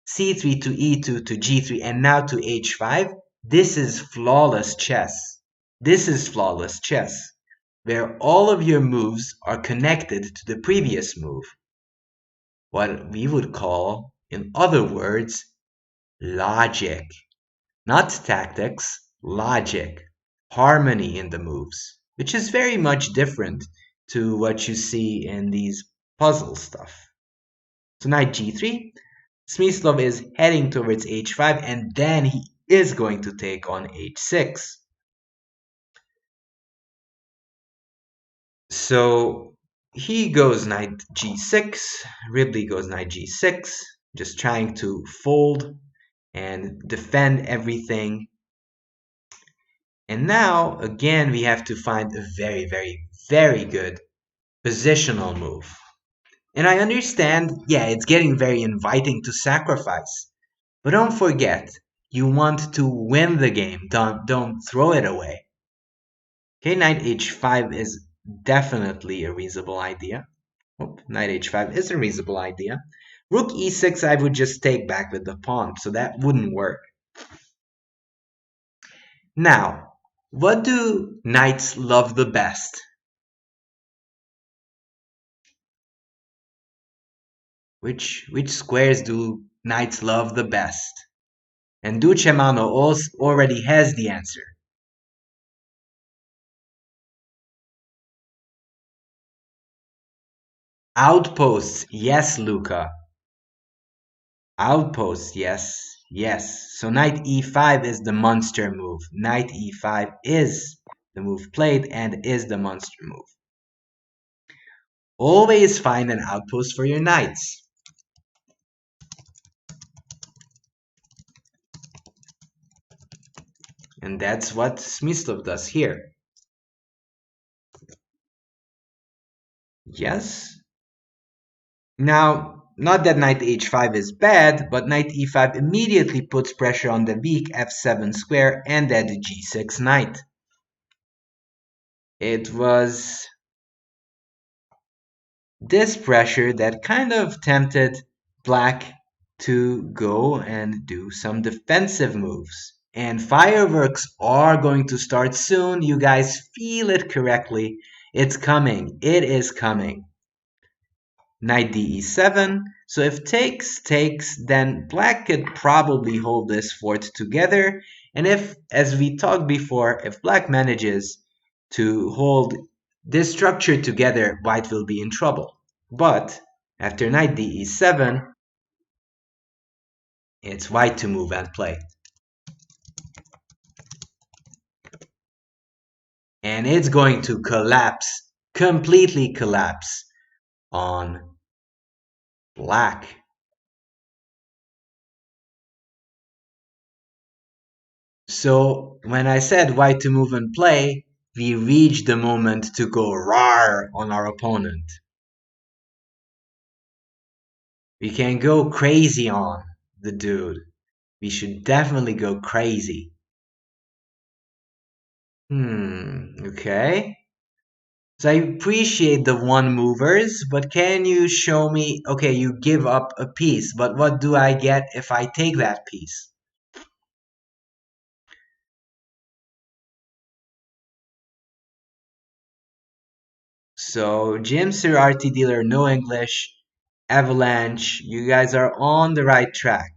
c3 to e2 to g3 and now to h5, this is flawless chess. This is flawless chess, where all of your moves are connected to the previous move. What we would call, in other words, logic. Not tactics, logic. Harmony in the moves, which is very much different to what you see in these puzzle stuff. So knight g3, Smyslov is heading towards h5, and then he is going to take on h6. So he goes knight g6, Ridley goes knight g6, just trying to fold and defend everything. And now, again, we have to find a very, very, very good positional move. And I understand, yeah, it's getting very inviting to sacrifice. But don't forget, you want to win the game. Don't throw it away. Okay, knight h5 is definitely a reasonable idea. Oh, knight h5 is a reasonable idea. Rook e6 I would just take back with the pawn, so that wouldn't work. Now, what do knights love the best? Which squares do knights love the best? And Ducemano already has the answer. Outposts, yes, Luca. Outposts, yes, yes. So knight e5 is the monster move. Knight e5 is the move played and is the monster move. Always find an outpost for your knights. And that's what Smyslov does here. Yes. Now, not that knight h5 is bad, but knight e5 immediately puts pressure on the weak f7 square and that g6 knight. It was this pressure that kind of tempted black to go and do some defensive moves. And fireworks are going to start soon. You guys feel it correctly. It's coming. It is coming. Knight d7. So if takes, then black could probably hold this fort together. And if, as we talked before, if black manages to hold this structure together, white will be in trouble. But after knight d7, it's white to move and play. And it's going to collapse, completely collapse on black. So when I said white to move and play, we reached the moment to go rawr on our opponent. We can go crazy on the dude. We should definitely go crazy. Okay. So I appreciate the one movers, but can you show me, okay, you give up a piece, but what do I get if I take that piece? So GM Sir RT Dealer, no English. Avalanche, you guys are on the right track.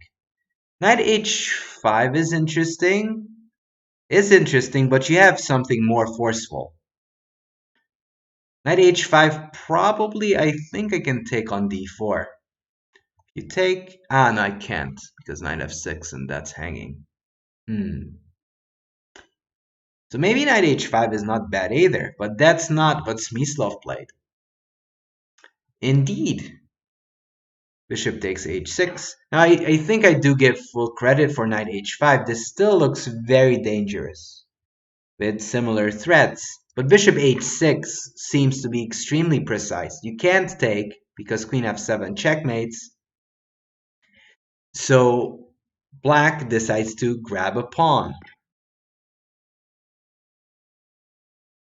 Knight h5 is interesting. Is interesting, but you have something more forceful. Knight h5, probably, I think I can take on d4. You take... Ah, no, I can't, because knight f6, and that's hanging. So maybe knight h5 is not bad either, but that's not what Smyslov played. Indeed. Bishop takes h6. Now, I think I do give full credit for knight h5. This still looks very dangerous with similar threats. But bishop h6 seems to be extremely precise. You can't take because queen f7 checkmates. So black decides to grab a pawn.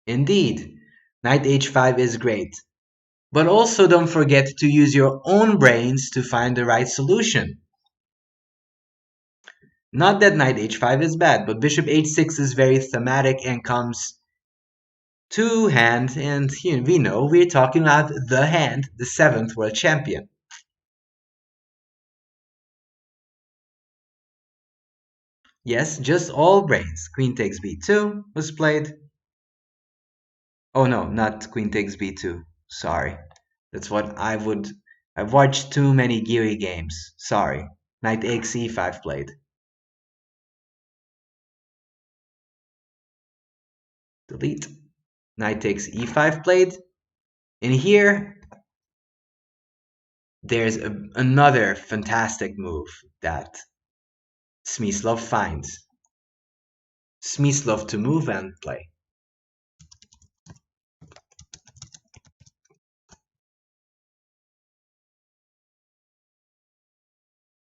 Indeed, knight h5 is great. But also don't forget to use your own brains to find the right solution. Not that knight h5 is bad, but bishop h6 is very thematic and comes to hand, and we know we're talking about the hand, the 7th world champion. Yes, just all brains. Queen takes b2 was played. Oh no, not queen takes b2. Sorry. That's what I've watched too many Geary games. Sorry. Knight takes e5 played. Delete. Knight takes e5 played. And here, there's another fantastic move that Smyslov finds. Smyslov to move and play.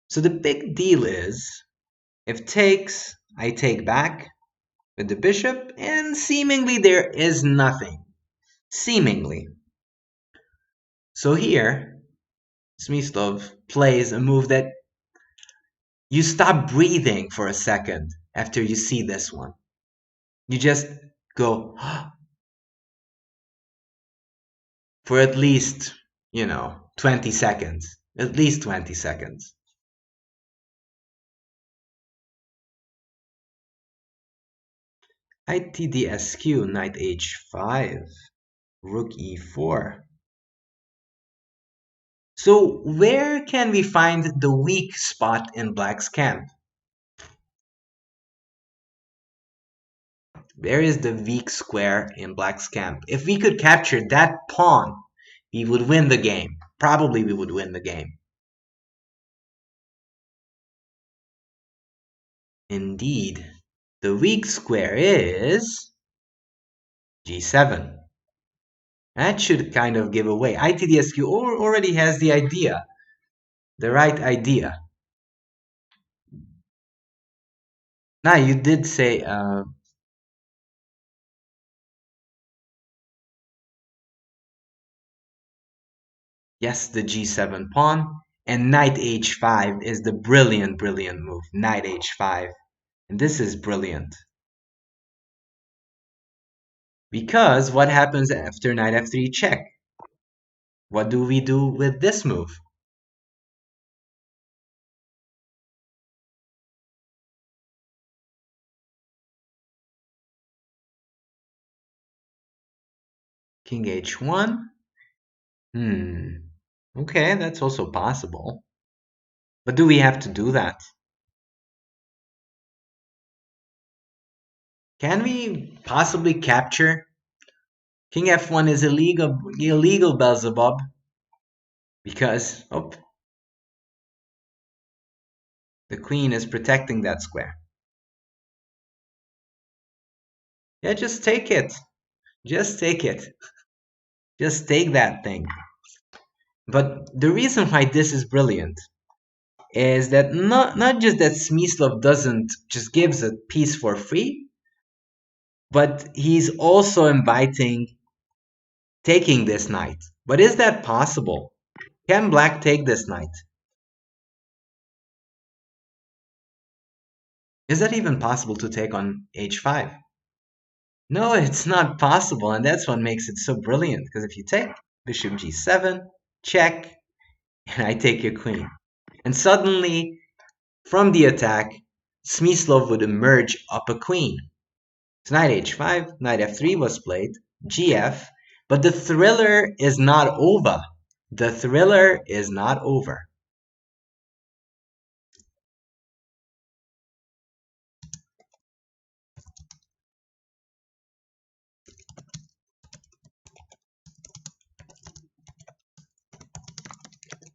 So the big deal is, if takes, I take back with the bishop, and seemingly there is nothing. Seemingly. So here, Smyslov plays a move that you stop breathing for a second after you see this one. You just go for at least, 20 seconds. At least 20 seconds. ITDSQ, knight h5, rook e4. So where can we find the weak spot in black's camp? Where is the weak square in black's camp? If we could capture that pawn, we would win the game. Probably we would win the game. Indeed. The weak square is g7. That should kind of give away. ITDSQ already has the idea. The right idea. Now, you did say... yes, the g7 pawn. And knight h5 is the brilliant, brilliant move. Knight h5. And this is brilliant. Because what happens after knight f3 check? What do we do with this move? King h1. Okay, that's also possible. But do we have to do that? Can we possibly capture? King f1 is illegal, Beelzebub. Because, the queen is protecting that square. Yeah, just take it. Just take it. Just take that thing. But the reason why this is brilliant is that not just that Smyslov doesn't just gives a piece for free, but he's also inviting taking this knight. But is that possible? Can black take this knight? Is that even possible to take on h5? No, it's not possible, and that's what makes it so brilliant, because if you take bishop g7, check, and I take your queen. And suddenly, from the attack, Smyslov would emerge up a queen. So knight h5, knight f3 was played, gf, but the thriller is not over. The thriller is not over.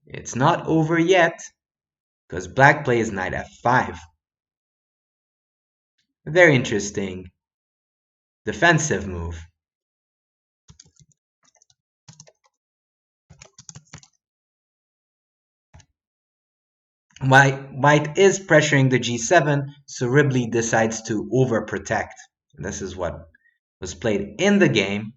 It's not over yet, because black plays knight f5. A very interesting defensive move. White is pressuring the g7, so Ribley decides to overprotect. This is what was played in the game.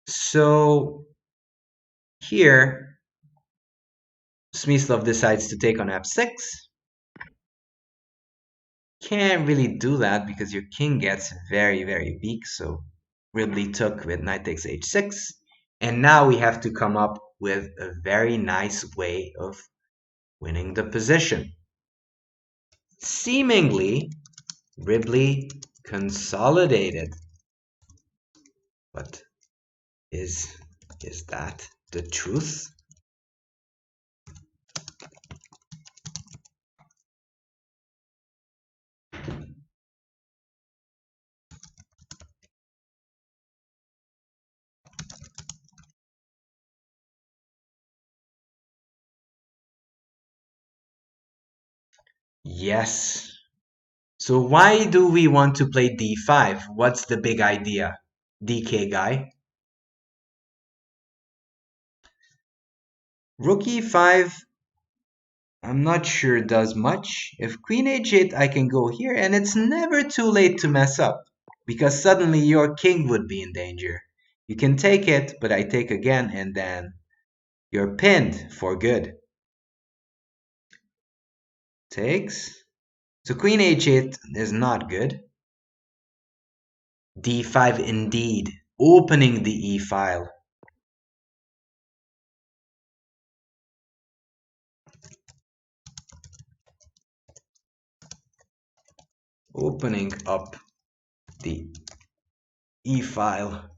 So here, Smyslov decides to take on f6. Can't really do that because your king gets very, very weak. So Ribley took with knight takes h6. And now we have to come up with a very nice way of winning the position. Seemingly, Ribley consolidated. But is that the truth? Yes. So why do we want to play d5? What's the big idea, DK guy? Rook e5, I'm not sure does much. If queen h8, I can go here, and it's never too late to mess up, because suddenly your king would be in danger. You can take it, but I take again, and then you're pinned for good. Takes. So queen h8 is not good. d5 indeed, opening the e-file. Opening up the e-file.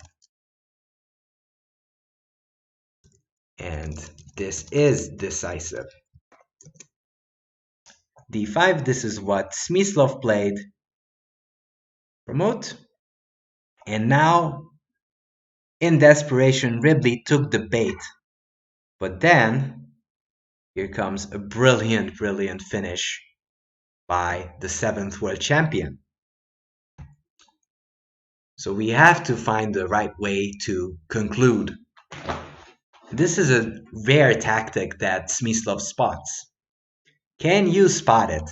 And this is decisive. d5, this is what Smyslov played. Promote. And now, in desperation, Ribley took the bait. But then, here comes a brilliant, brilliant finish by the 7th world champion. So we have to find the right way to conclude. This is a rare tactic that Smyslov spots. Can you spot it?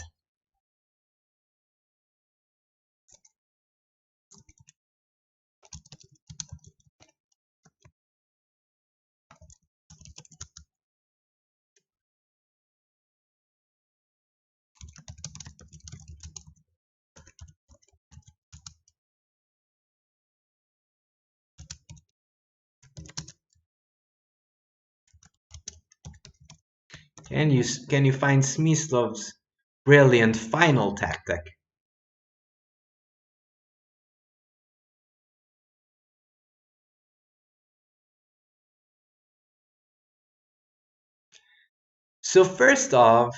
Can you find Smyslov's brilliant final tactic? So first off,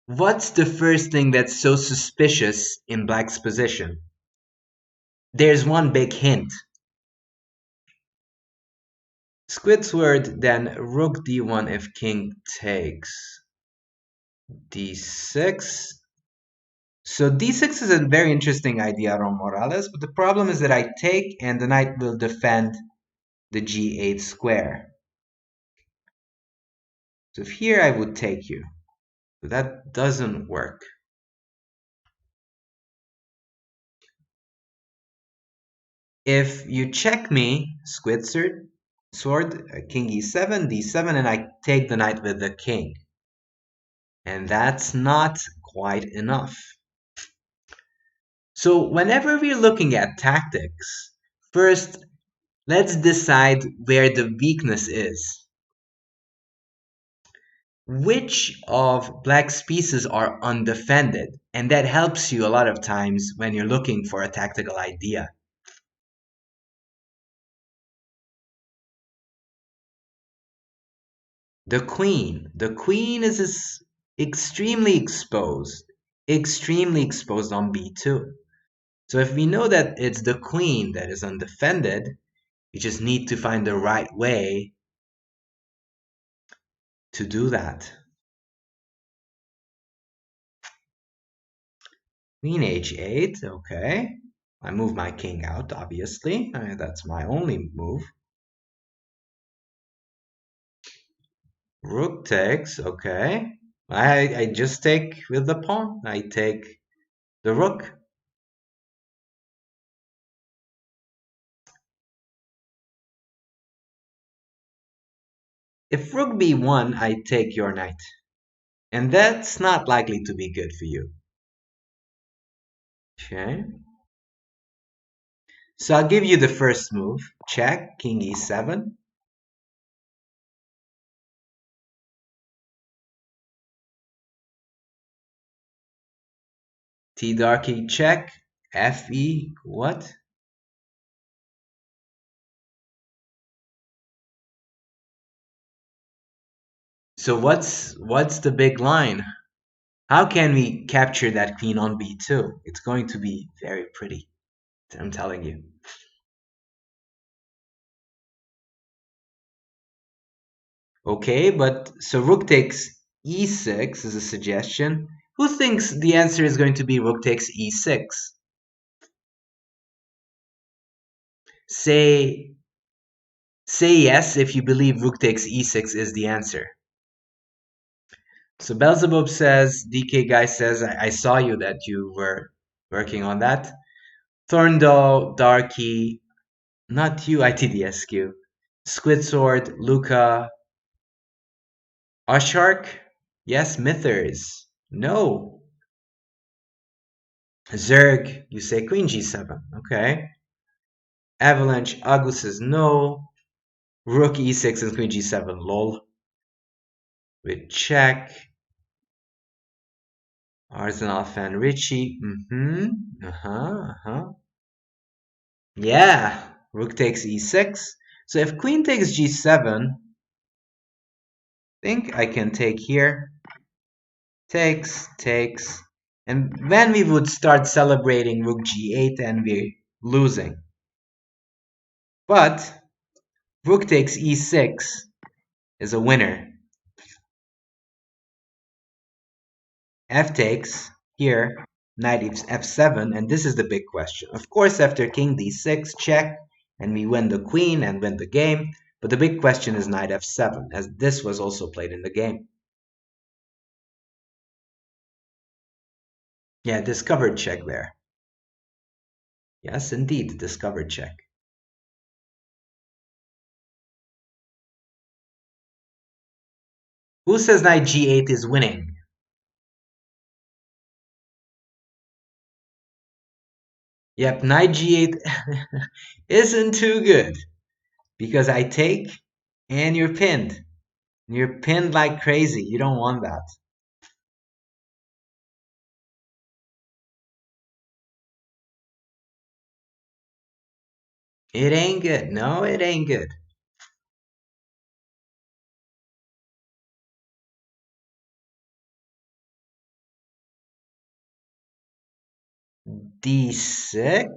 what's the first thing that's so suspicious in Black's position? There's one big hint. Squidward, then rook d1 if king takes. d6. So d6 is a very interesting idea, Ron Morales, but the problem is that I take and the knight will defend the g8 square. So if here I would take you, but that doesn't work. If you check me, Squidward, sword, king e7, d7, and I take the knight with the king. And that's not quite enough. So whenever we're looking at tactics, first let's decide where the weakness is. Which of black's pieces are undefended? And that helps you a lot of times when you're looking for a tactical idea. The queen. The queen is extremely exposed on b2. So if we know that it's the queen that is undefended, we just need to find the right way to do that. Queen h8, okay. I move my king out, obviously. That's my only move. Rook takes, okay. I just take with the pawn. I take the rook. If rook b1, I take your knight. And that's not likely to be good for you. Okay. So I'll give you the first move. Check, king e7. T darky check. Fe, what? So what's the big line? How can we capture that queen on b2? It's going to be very pretty, I'm telling you. Okay, but so rook takes e6 is a suggestion. Who thinks the answer is going to be rook takes e6? Say yes if you believe rook takes e6 is the answer. So Beelzebub says, DK guy says, I saw you that you were working on that. Thorndal, Darky, not you, ITDSQ. Squidsword, Luca, Oshark, yes, Mithers, no. Zerg, you say queen g7, okay. Avalanche, Agus says no. Rook e6 and queen g7, lol. With check. Arsenal fan Richie, Yeah, rook takes e6. So if queen takes g7, I think I can take here. Takes, and then we would start celebrating rook g8 and we're losing. But rook takes e6 is a winner. F takes, here, knight f7, and this is the big question. Of course, after king d6, check, and we win the queen and win the game, but the big question is knight f7, as this was also played in the game. Yeah, discovered check there. Yes, indeed, discovered check. Who says knight g8 is winning? Yep, knight g8 isn't too good because I take and you're pinned. You're pinned like crazy. You don't want that. It ain't good. No, it ain't good. D6?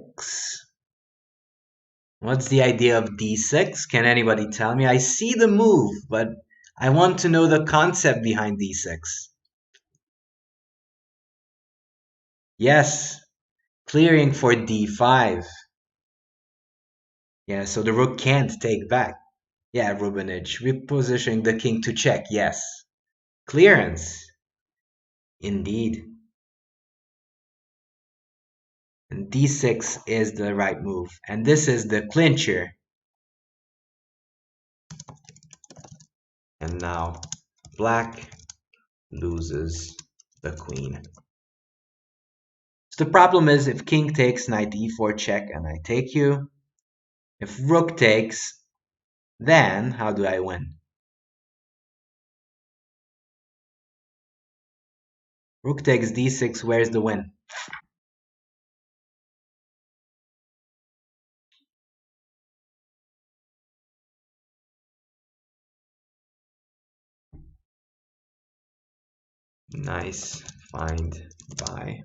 What's the idea of D6? Can anybody tell me? I see the move, but I want to know the concept behind D6. Yes, clearing for D5. Yeah, so the rook can't take back. Yeah, Rubinage, repositioning the king to check. Yes. Clearance. Indeed. And D6 is the right move. And this is the clincher. And now black loses the queen. So the problem is if king takes, knight e4 check, and I take you. If rook takes, then how do I win? Rook takes d6, where's the win? Nice find by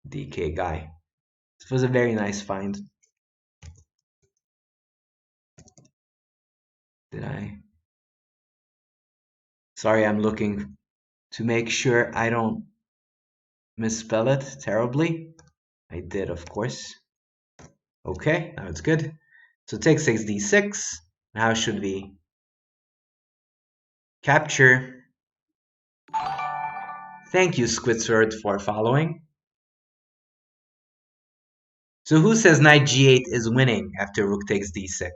DK guy. This was a very nice find. Did I? Sorry, I'm looking to make sure I don't misspell it terribly. I did, of course. Okay, now it's good. So take 6d6. How should we capture? Thank you, Squidward, for following. So who says knight g8 is winning after rook takes d6?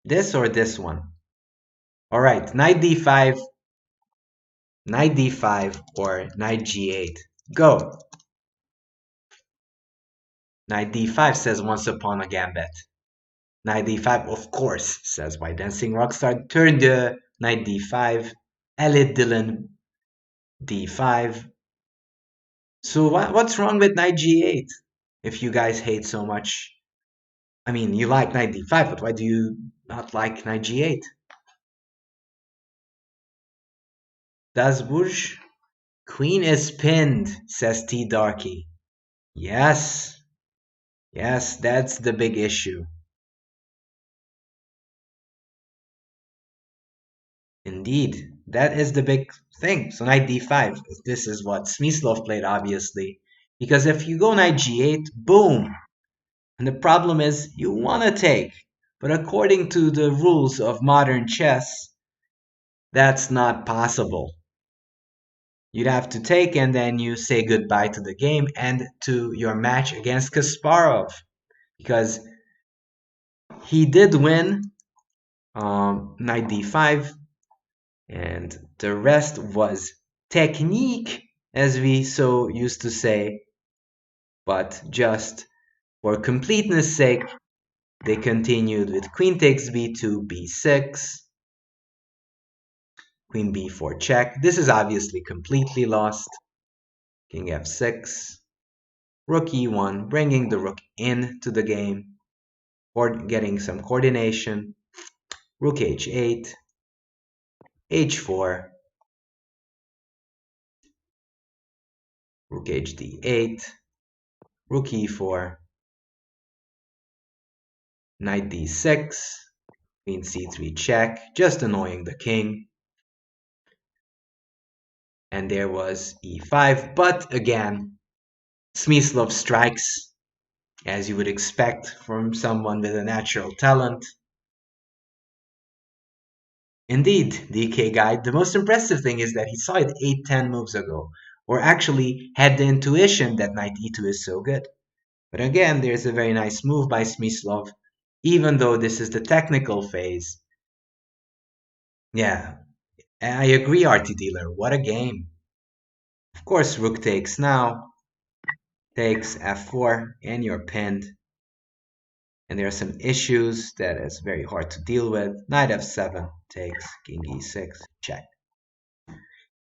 This or this one? All right, knight d5, or knight g8. Go. Knight d5 says once upon a gambit. Knight d5, of course, says White Dancing Rockstar. Turn the knight d5. Elliot Dillon d5. So what's wrong with knight g8? If you guys hate so much, I mean, you like knight d5, but why do you not like knight g8? Das Burj? Queen is pinned, says T Darky. Yes, yes, that's the big issue. Indeed, that is the big thing. So knight d5, this is what Smyslov played, obviously. Because if you go knight g8, boom! And the problem is, you want to take. But according to the rules of modern chess, that's not possible. You'd have to take and then you say goodbye to the game and to your match against Kasparov. Because he did win knight d5, and the rest was technique, as we so used to say. But just for completeness sake, they continued with queen takes b2, b6, queen b4 check. This is obviously completely lost. King f6, rook e1, bringing the rook into the game, or getting some coordination. Rook h8, h4, rook hd8, rook e4, knight d6, queen c3 check, just annoying the king. And there was e5, but again, Smyslov strikes, as you would expect from someone with a natural talent. Indeed, DK guy, the most impressive thing is that he saw it 8-10 moves ago, or actually had the intuition that knight e2 is so good. But again, there's a very nice move by Smyslov, even though this is the technical phase. Yeah, I agree, RT Dealer, what a game. Of course, rook takes now, takes f4, and you're pinned. And there are some issues that is very hard to deal with. Knight f7 takes, king e6, check.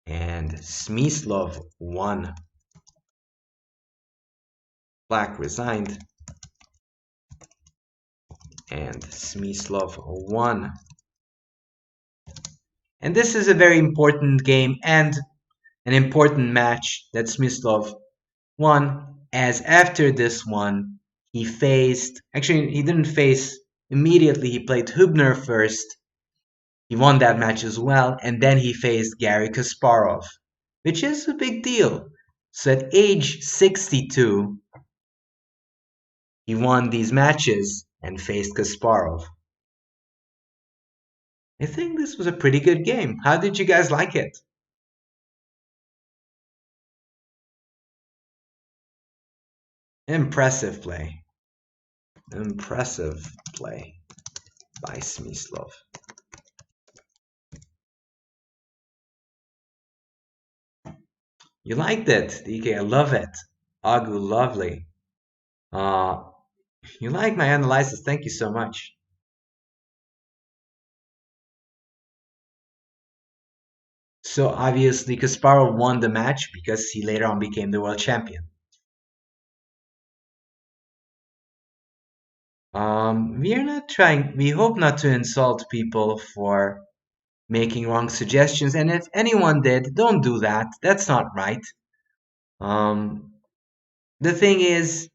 And Smyslov won. Black resigned. And Smyslov won. And this is a very important game and an important match that Smyslov won, as after this one, he faced, actually he didn't face immediately, he played Hübner first. He won that match as well, and then he faced Garry Kasparov, which is a big deal. So at age 62, he won these matches and faced Kasparov. I think this was a pretty good game. How did you guys like it? Impressive play. Impressive play by Smyslov. You liked it, DK. I love it. Agu, lovely. Uh, you like my analysis. Thank you so much. So obviously, Kasparov won the match because he later on became the world champion. We are not trying. We hope not to insult people for making wrong suggestions, and if anyone did, don't do that. That's not right. Um, the thing is,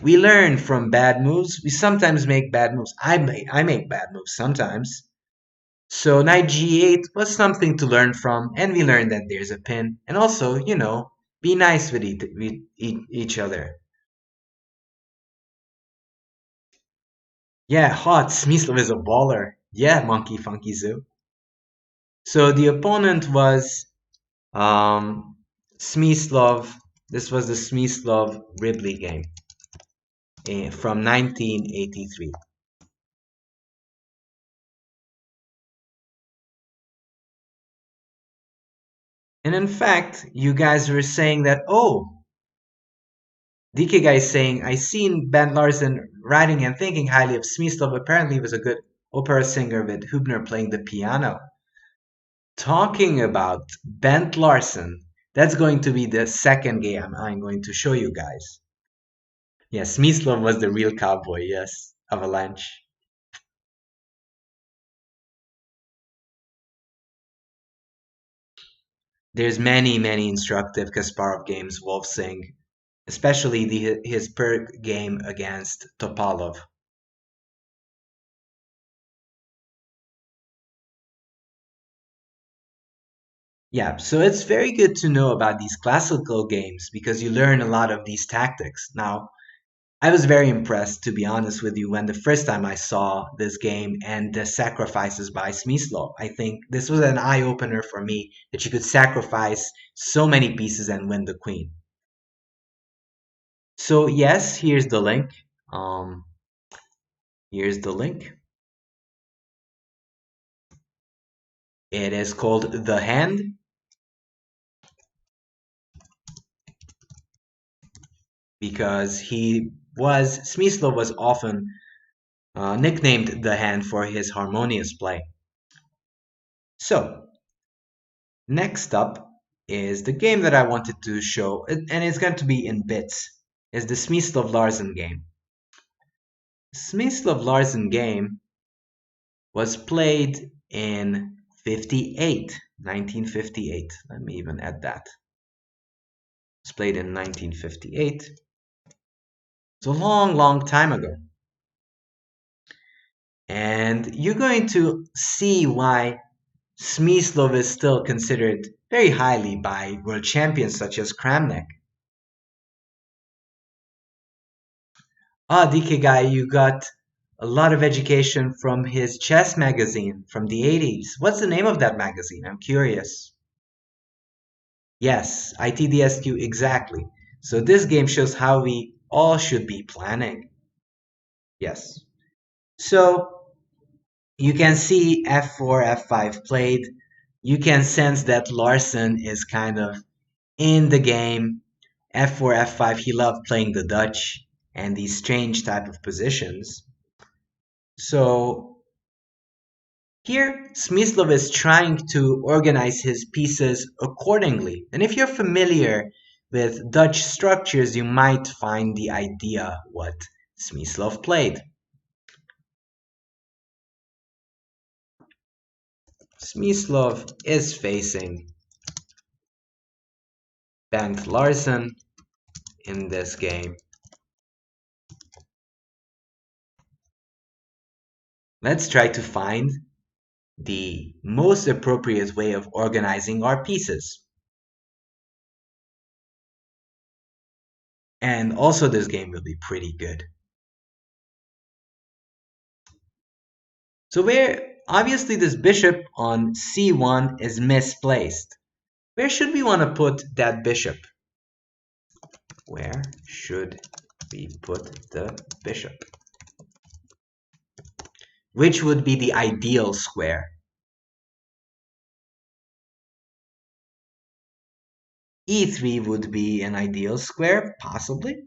we learn from bad moves. We sometimes make bad moves. I make bad moves sometimes. So knight g8 was something to learn from, and we learned that there's a pin, and also, be nice with each other. Yeah, hot. Smyslov is a baller. Yeah, Monkey Funky Zoo. So the opponent was Smyslov. This was the Smyslov Ribley game from 1983. And in fact, you guys were saying that, oh, DK guy is saying, I seen Ben Larsen writing and thinking highly of Smyslov. Apparently, he was a good opera singer with Hubner playing the piano. Talking about Bent Larsen, that's going to be the second game I'm going to show you guys. Yes, Smyslov was the real cowboy, yes. Avalanche. There's many, many instructive Kasparov games, Wolfsing, especially his per game against Topalov. Yeah, so it's very good to know about these classical games because you learn a lot of these tactics. Now, I was very impressed, to be honest with you, when the first time I saw this game and the sacrifices by Smyslov. I think this was an eye opener for me that you could sacrifice so many pieces and win the queen. So yes, here's the link. Um, here's the link. It is called The Hand because Smyslov was often nicknamed The Hand for his harmonious play. So next up is the game that I wanted to show, and it's going to be in bits, is the Smyslov Larsen game. Smyslov Larsen game was played in 1958. Let me even add that. It was played in 1958. It's a long, long time ago. And you're going to see why Smyslov is still considered very highly by world champions such as Kramnik. Ah, DK guy, you got a lot of education from his chess magazine from the 80s. What's the name of that magazine? I'm curious. Yes, ITDSQ, exactly. So this game shows how we all should be planning. Yes. So you can see f4, f5 played. You can sense that Larsen is kind of in the game. f4, f5, he loved playing the Dutch and these strange type of positions. So here, Smyslov is trying to organize his pieces accordingly. And if you're familiar with Dutch structures, you might find the idea what Smyslov played. Smyslov is facing Bengt Larsen in this game. Let's try to find the most appropriate way of organizing our pieces. And also this game will be pretty good. So where obviously this bishop on c1 is misplaced. Where should we want to put that bishop? Where should we put the bishop? Which would be the ideal square? e3 would be an ideal square, possibly.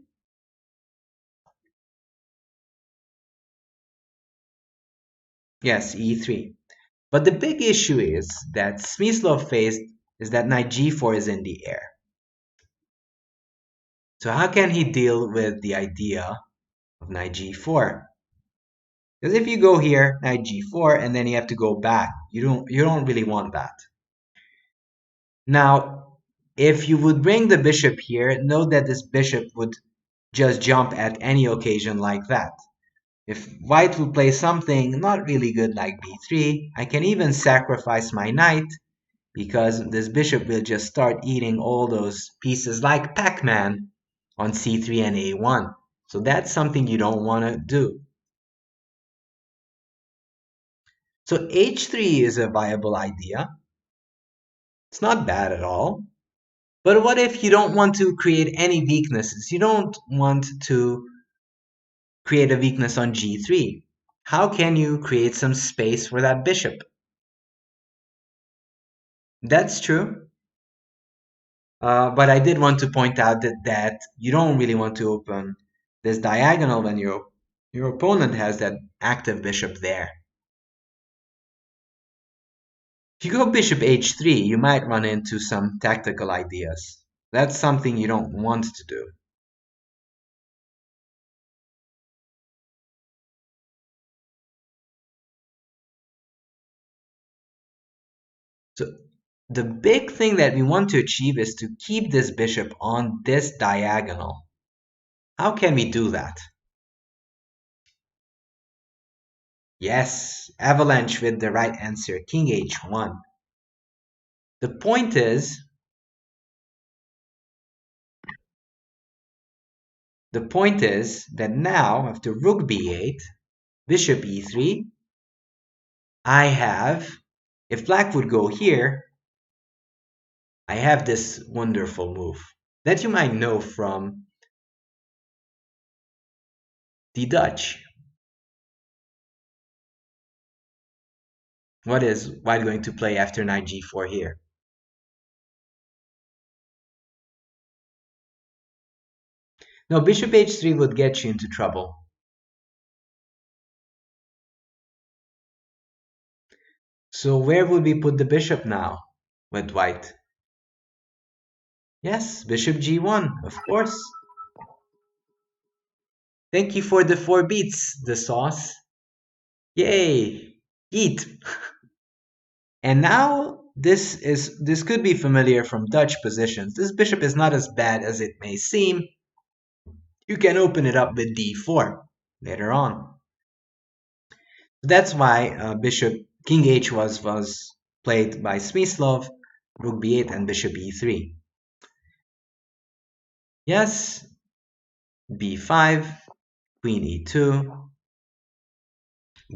Yes, e3. But the big issue is that Smyslov faced is that knight g4 is in the air. So how can he deal with the idea of knight g4? Because if you go here, knight g4, and then you have to go back, you don't really want that. Now, if you would bring the bishop here, note that this bishop would just jump at any occasion like that. If white would play something not really good like b3, I can even sacrifice my knight because this bishop will just start eating all those pieces like Pac-Man on c3 and a1. So that's something you don't want to do. So h3 is a viable idea. It's not bad at all. But what if you don't want to create any weaknesses? You don't want to create a weakness on g3. How can you create some space for that bishop? That's true. But I did want to point out that you don't really want to open this diagonal when your opponent has that active bishop there. If you go bishop h3, you might run into some tactical ideas. That's something you don't want to do. So the big thing that we want to achieve is to keep this bishop on this diagonal. How can we do that? Yes, avalanche with the right answer, king h1. The point is, that now, after rook b8, bishop e3, I have, if black would go here, I have this wonderful move that you might know from the Dutch. What is white going to play after knight g4 here? No, bishop h3 would get you into trouble. So where would we put the bishop now with white? Yes, bishop g1, of course. Thank you for the 4 beats, the sauce. Yay! Eat! And now this could be familiar from Dutch positions. This bishop is not as bad as it may seem. You can open it up with d4 later on. That's why bishop king h was played by Smyslov, rook b8 and bishop e3. Yes, b5, queen e2,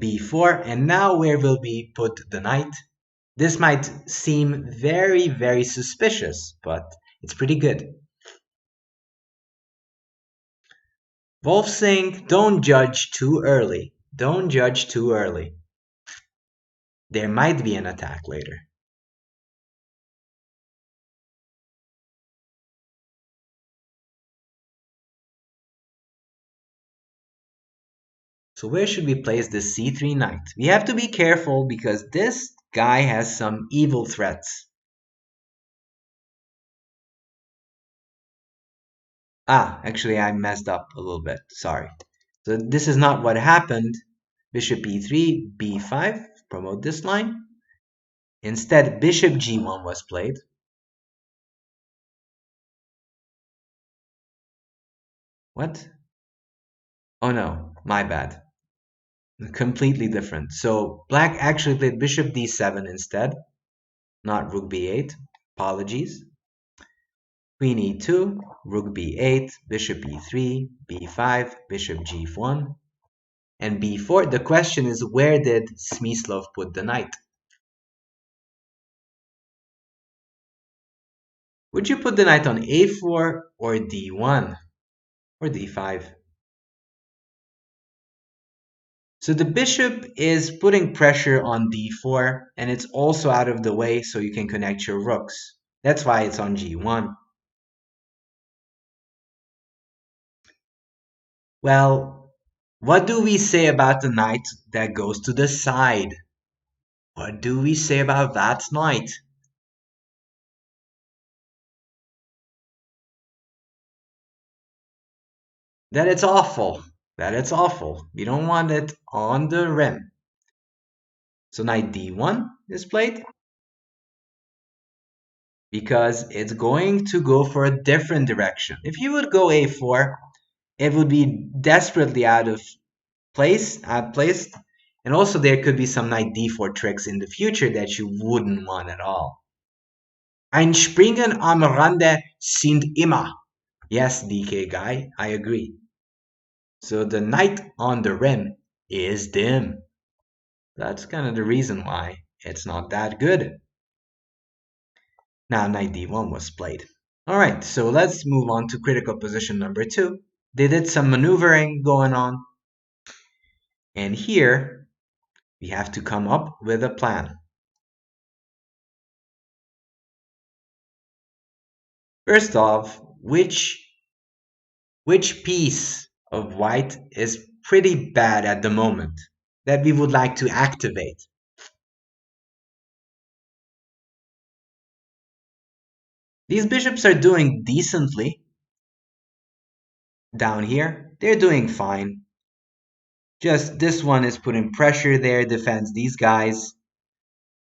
b4, and now where will we put the knight? This might seem very, very suspicious, but it's pretty good. Wolfsing, don't judge too early. Don't judge too early. There might be an attack later. So where should we place this c3 knight? We have to be careful because this guy has some evil threats. Actually I messed up a little bit. Sorry. So this is not what happened. Bishop e3, b5, promote this line. Instead, bishop g1 was played. What? Oh no, my bad. Completely different. So black actually played bishop d7 instead, not rook b8. Apologies. Queen e2, rook b8, bishop e3, b5, bishop g1, and b4. The question is, where did Smyslov put the knight? Would you put the knight on a4 or d1 or d5? So the bishop is putting pressure on d4, and it's also out of the way so you can connect your rooks. That's why it's on g1. Well, what do we say about the knight that goes to the side? What do we say about that knight? That it's awful. That it's awful. We don't want it on the rim. So knight d1 is played because it's going to go for a different direction. If you would go a4, it would be desperately out of outplaced. And also there could be some knight d4 tricks in the future that you wouldn't want at all. Ein Springen am Rande sind immer. Yes, DK guy, I agree. So the knight on the rim is dim. That's kind of the reason why it's not that good. Now knight d1 was played. Alright, so let's move on to critical position number 2. They did some maneuvering going on. And here, we have to come up with a plan. First off, which piece of white is pretty bad at the moment that we would like to activate? These bishops are doing decently. Down here, they're doing fine. Just this one is putting pressure there, defends these guys.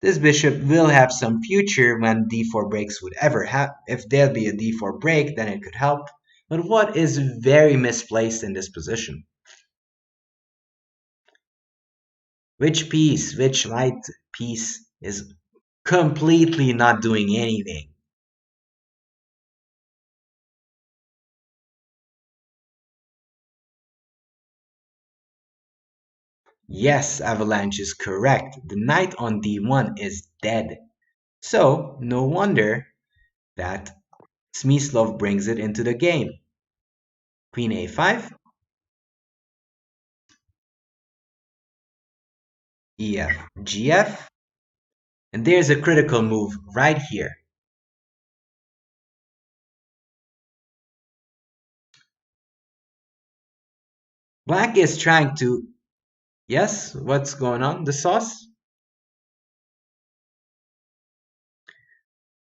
This bishop will have some future when d4 breaks would ever happen. If there'd be a d4 break, then it could help. But what is very misplaced in this position? Which piece, which light piece is completely not doing anything? Yes, Avalanche is correct. The knight on d1 is dead. So, no wonder that Smyslov brings it into the game. Queen a5, ef, gf, and there's a critical move right here. Black is trying to... Yes, what's going on? The sauce?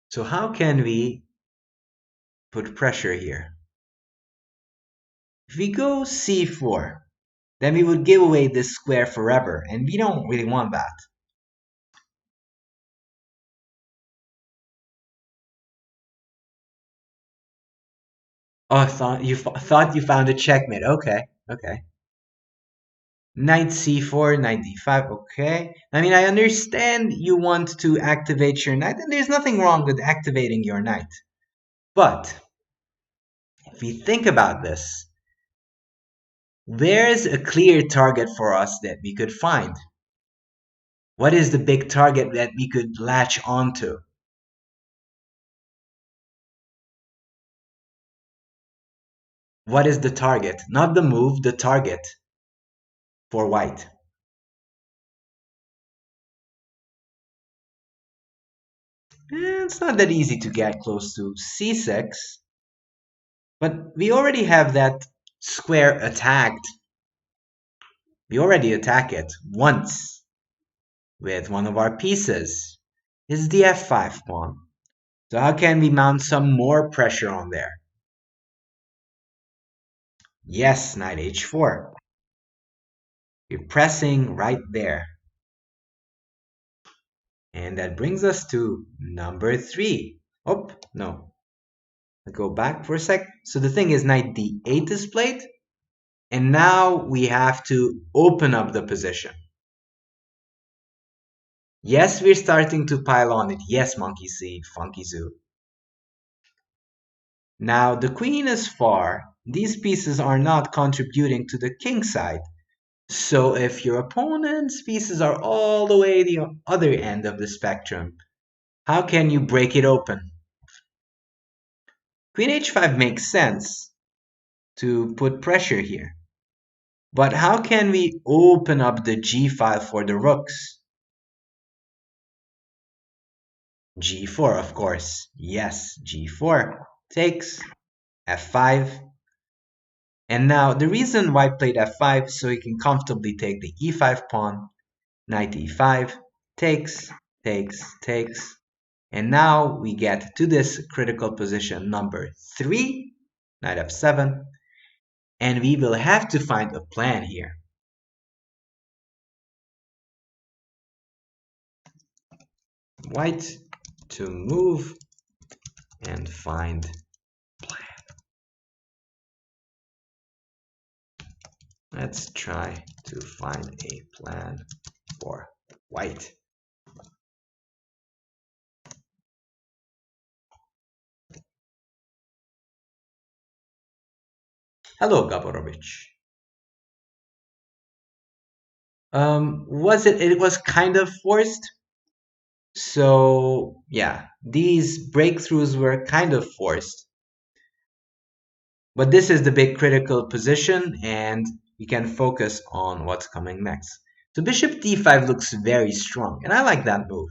So how can we put pressure here? If we go c4, then we would give away this square forever, and we don't really want that. Oh, I thought you found a checkmate. Okay, okay. Knight c4, knight d5, okay. I mean, I understand you want to activate your knight, and there's nothing wrong with activating your knight. But if we think about this, there's a clear target for us that we could find. What is the big target that we could latch onto? What is the target? Not the move, the target for white. It's not that easy to get close to c6, but we already have that square attacked. We already attack it once with one of our pieces. Is the f5 pawn. So how can we mount some more pressure on there? Yes, knight h4. You're pressing right there. And that brings us to number 3. Oh, no. I'll go back for a sec. So the thing is knight d8 is played. And now we have to open up the position. Yes, we're starting to pile on it. Yes, Monkey See, Funky Zoo. Now the queen is far. These pieces are not contributing to the king side. So if your opponent's pieces are all the way the other end of the spectrum, how can you break it open? Queen h5 makes sense to put pressure here. But how can we open up the g file for the rooks? g4, of course. Yes, g4 takes f5. And now the reason white played f5 so he can comfortably take the e5 pawn, knight e5, takes, takes, and now we get to this critical position number 3, knight f7, and we will have to find a plan here. White to move and find plan. Let's try to find a plan for white. Hello, Gaborovich. It was kind of forced. So yeah, these breakthroughs were kind of forced. But this is the big critical position and we can focus on what's coming next. So bishop d5 looks very strong and I like that move.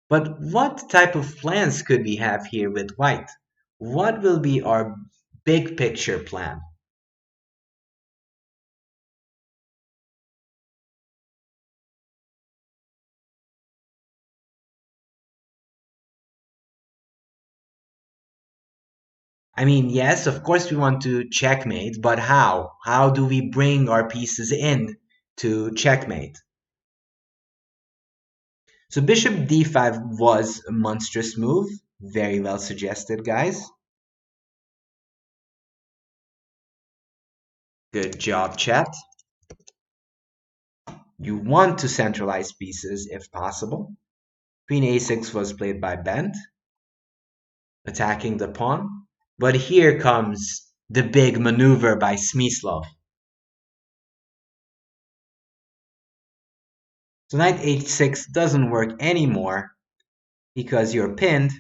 But what type of plans could we have here with white? What will be our big picture plan? I mean, yes, of course we want to checkmate, but how? How do we bring our pieces in to checkmate? So bishop d5 was a monstrous move. Very well suggested, guys. Good job, chat. You want to centralize pieces if possible. Queen a6 was played by Bent, attacking the pawn. But here comes the big maneuver by Smyslov. So knight h6 doesn't work anymore because you're pinned.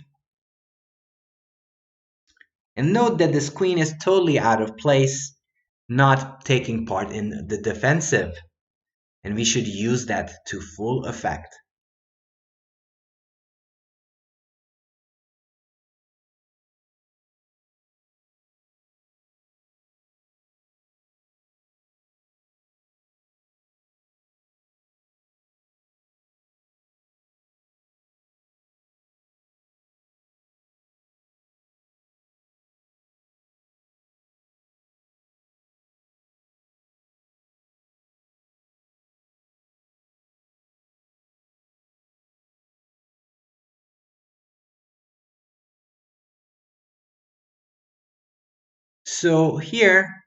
And note that this queen is totally out of place, not taking part in the defensive. And we should use that to full effect. So here,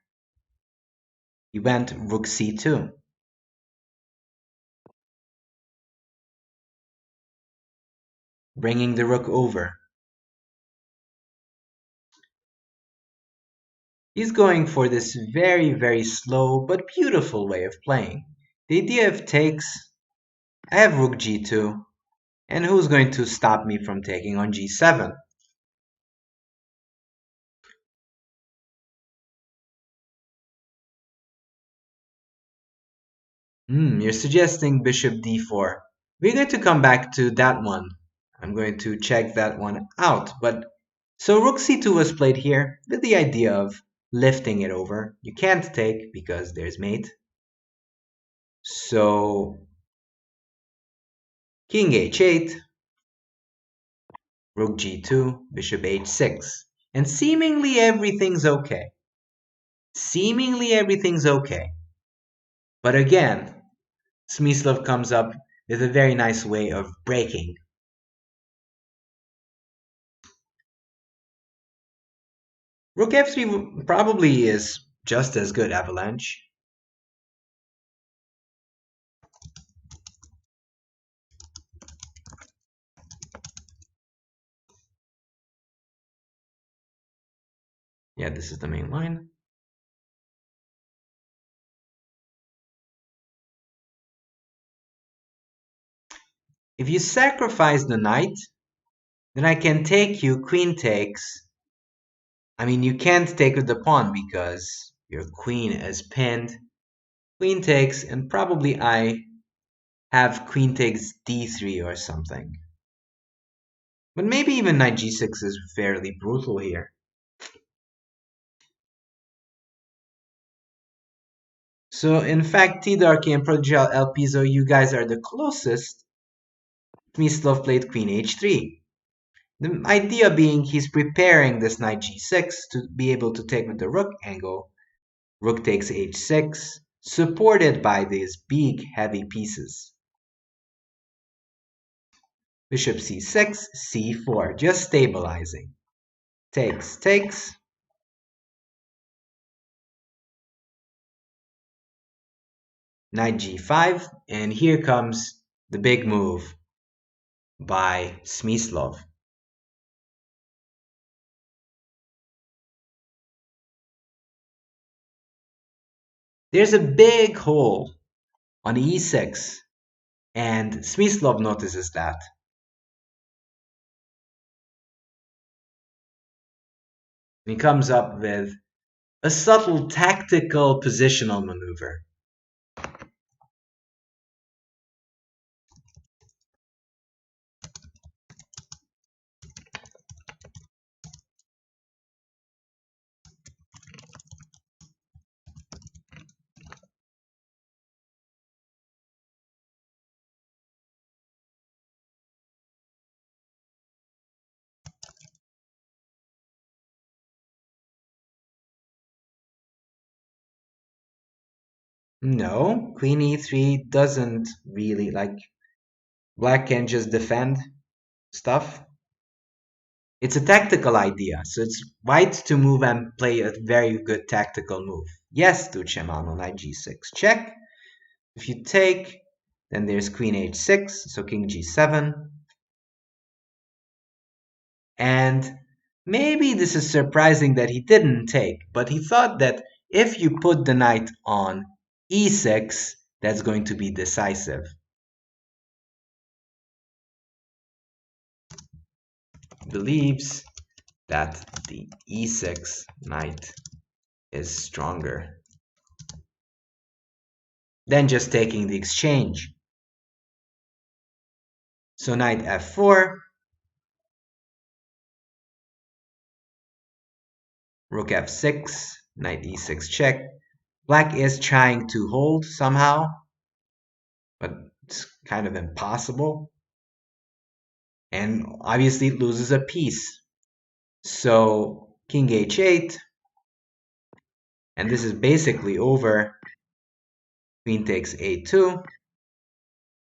he went rook c2. Bringing the rook over. He's going for this very, very slow but beautiful way of playing. The idea of takes, I have rook g2, and who's going to stop me from taking on g7? You're suggesting bishop d4. We're going to come back to that one. I'm going to check that one out. But so rook c2 was played here with the idea of lifting it over. You can't take because there's mate. So king h8, rook g2, bishop h6. And seemingly everything's okay. Seemingly everything's okay. But again, Smyslov comes up with a very nice way of breaking. Rook f3 probably is just as good, Avalanche. Yeah, this is the main line. If you sacrifice the knight, then I can take you queen takes. I mean, you can't take with the pawn because your queen is pinned. Queen takes, and probably I have queen takes d3 or something. But maybe even knight g6 is fairly brutal here. So in fact, T Darky and Prodigal El Piso, you guys are the closest. Smyslov played Queen H3. The idea being he's preparing this knight G6 to be able to take with the rook angle. Rook takes H6, supported by these big heavy pieces. Bishop C6, C4, just stabilizing. Takes, takes. Knight G5, and here comes the big move by Smyslov. There's a big hole on E6, and Smyslov notices that. He comes up with a subtle tactical positional maneuver. No, Queen E3 doesn't really black can just defend stuff. It's a tactical idea, so it's white to move and play a very good tactical move. Yes, to Cemano, knight G6, check. If you take, then there's Queen H6, so King G7. And maybe this is surprising that he didn't take, but he thought that if you put the knight on E6, that's going to be decisive. Believes that the E6 knight is stronger than just taking the exchange. So knight F4, rook F6, knight E6 check. Black is trying to hold somehow, but it's kind of impossible. And obviously it loses a piece. So King H8, and this is basically over. Queen takes A2.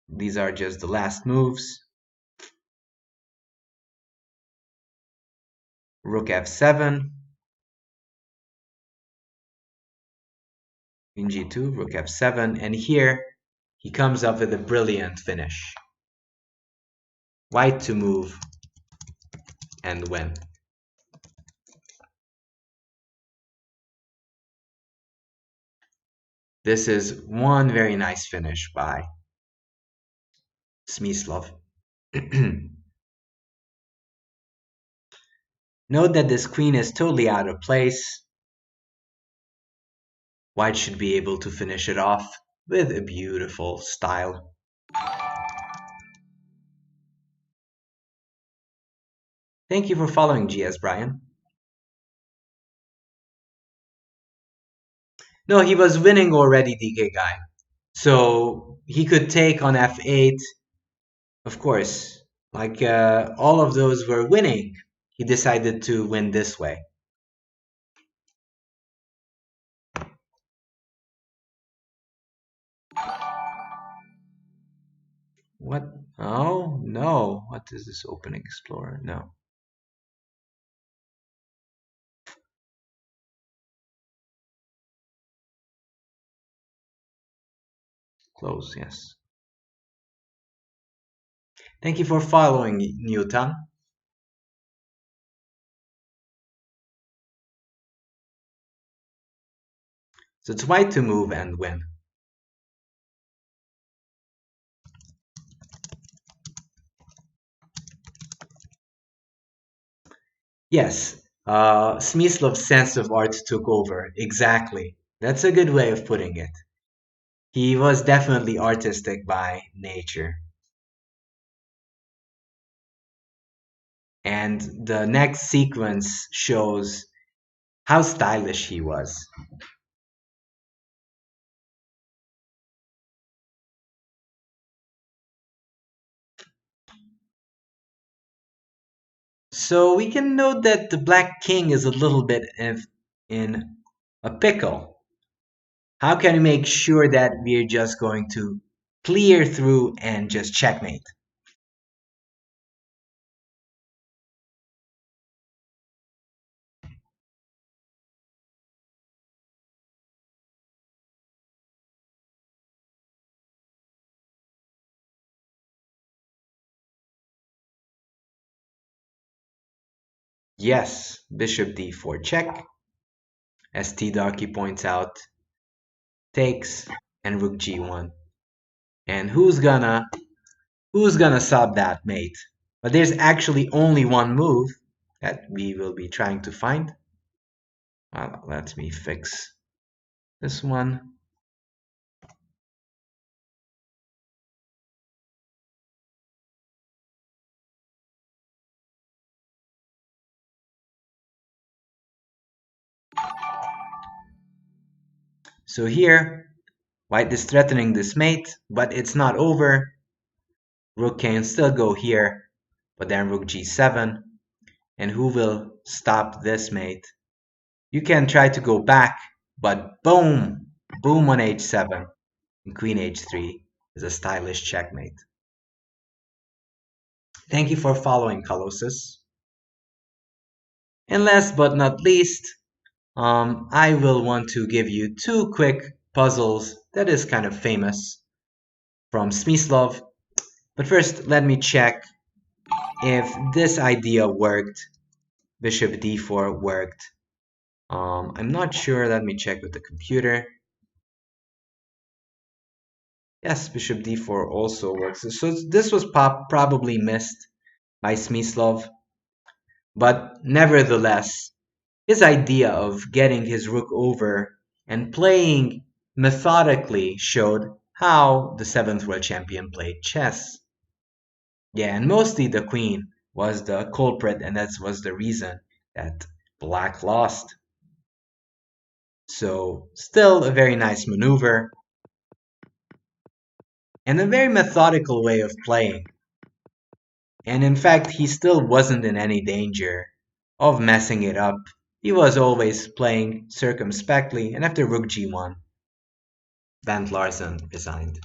These are just the last moves. Rook F7. Queen G2, Rook F7, and here he comes up with a brilliant finish. White to move and win. This is one very nice finish by Smyslov. Note that this queen is totally out of place. White should be able to finish it off with a beautiful style. Thank you for following GS Brian. No, he was winning already, DK guy. So he could take on F8. Of course, all of those were winning. He decided to win this way. What? Oh, no. What is this opening explorer? No. Close, yes. Thank you for following, Newton. So it's white to move and win. Yes, Smyslov's sense of art took over. Exactly. That's a good way of putting it. He was definitely artistic by nature. And the next sequence shows how stylish he was. So we can note that the black king is a little bit in a pickle. How can we make sure that we're just going to clear through and just checkmate? Yes, bishop d4 check, as T-Darky points out, takes, and rook g1. And who's gonna sub that mate? But there's actually only one move that we will be trying to find. Let me fix this one. So here, white is threatening this mate, but it's not over. Rook can still go here, but then rook g7. And who will stop this mate? You can try to go back, but boom! Boom on h7, and queen h3 is a stylish checkmate. Thank you for following, Colossus. And last but not least, I will want to give you two quick puzzles that is kind of famous from Smyslov. But first, let me check if this idea worked. Bishop d4 worked. I'm not sure. Let me check with the computer. Yes, bishop d4 also works. So this was probably missed by Smyslov. But nevertheless, his idea of getting his rook over and playing methodically showed how the 7th world champion played chess. Yeah, and mostly the queen was the culprit, and that was the reason that black lost. So, still a very nice maneuver, and a very methodical way of playing. And in fact, he still wasn't in any danger of messing it up. He was always playing circumspectly, and after rook g1, Bent Larsen resigned.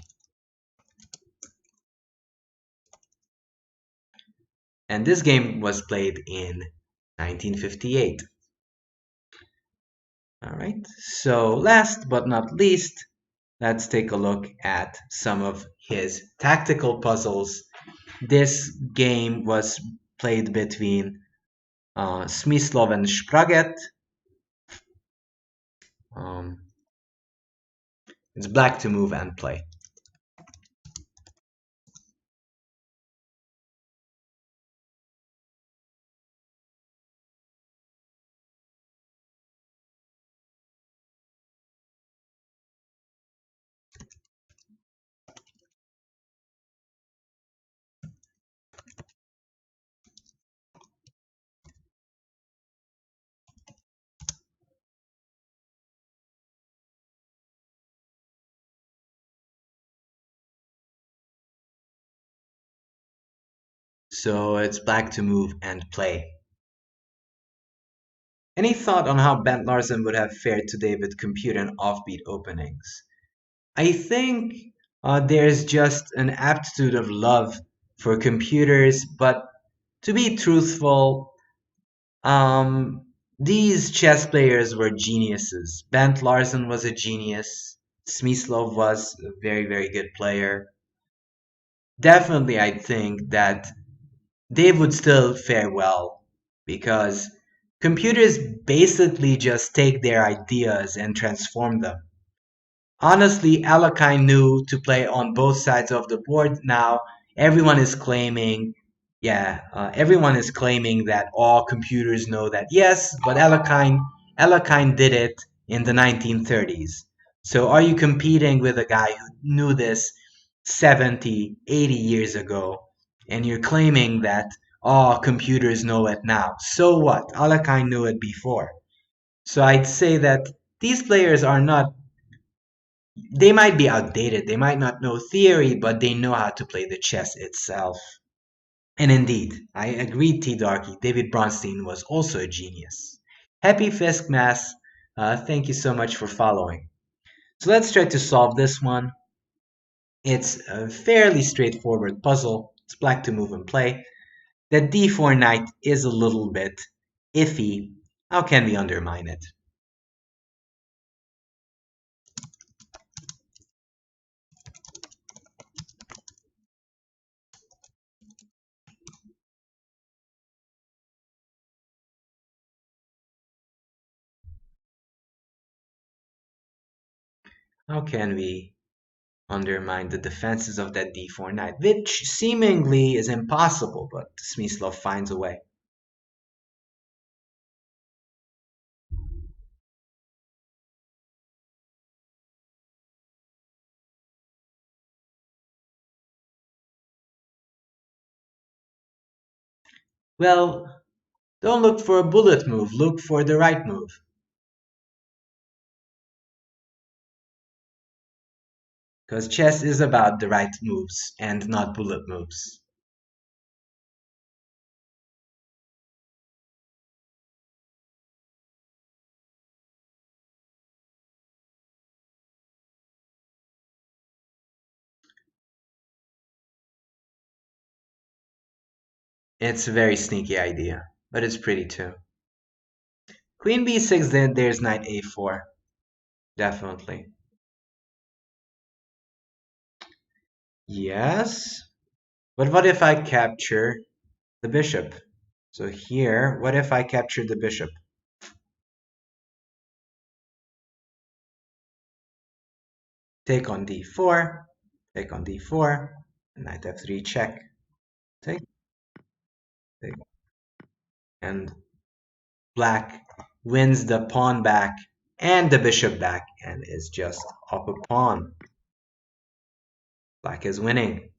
And this game was played in 1958. All right, so last but not least, let's take a look at some of his tactical puzzles. This game was played between Smyslov and Spraget. Um, it's black to move and play. So it's black to move and play. Any thought on how Bent Larsen would have fared today with compute and offbeat openings? I think there's just an aptitude of love for computers, but to be truthful, these chess players were geniuses. Bent Larsen was a genius. Smyslov was a very, very good player. Definitely, I think that they would still fare well because computers basically just take their ideas and transform them. Honestly, Alakai knew to play on both sides of the board. Now everyone is claiming, everyone is claiming that all computers know that. Yes, but Alakine did it in the 1930s. So are you competing with a guy who knew this 70, 80 years ago, and you're claiming that all computers know it now? So what? Alakine knew it before. So I'd say that these players are not, they might be outdated, they might not know theory, but they know how to play the chess itself. And indeed, I agreed, T. Darky. David Bronstein was also a genius. Happy Fisk Mass. Thank you so much for following. So let's try to solve this one. It's a fairly straightforward puzzle. It's black to move and play. The d4 knight is a little bit iffy. How can we undermine it? How can we undermine the defenses of that d4 knight, which seemingly is impossible, but Smyslov finds a way. Well, don't look for a bullet move, look for the right move. Because chess is about the right moves and not bullet moves. It's a very sneaky idea, but it's pretty too. Queen b6, then there's knight a4. Definitely. Yes. But what if I capture the bishop? So here, what if I capture the bishop? Take on d4, take on d4, knight f3 check. Take, take. And black wins the pawn back and the bishop back and is just up a pawn. Black is winning.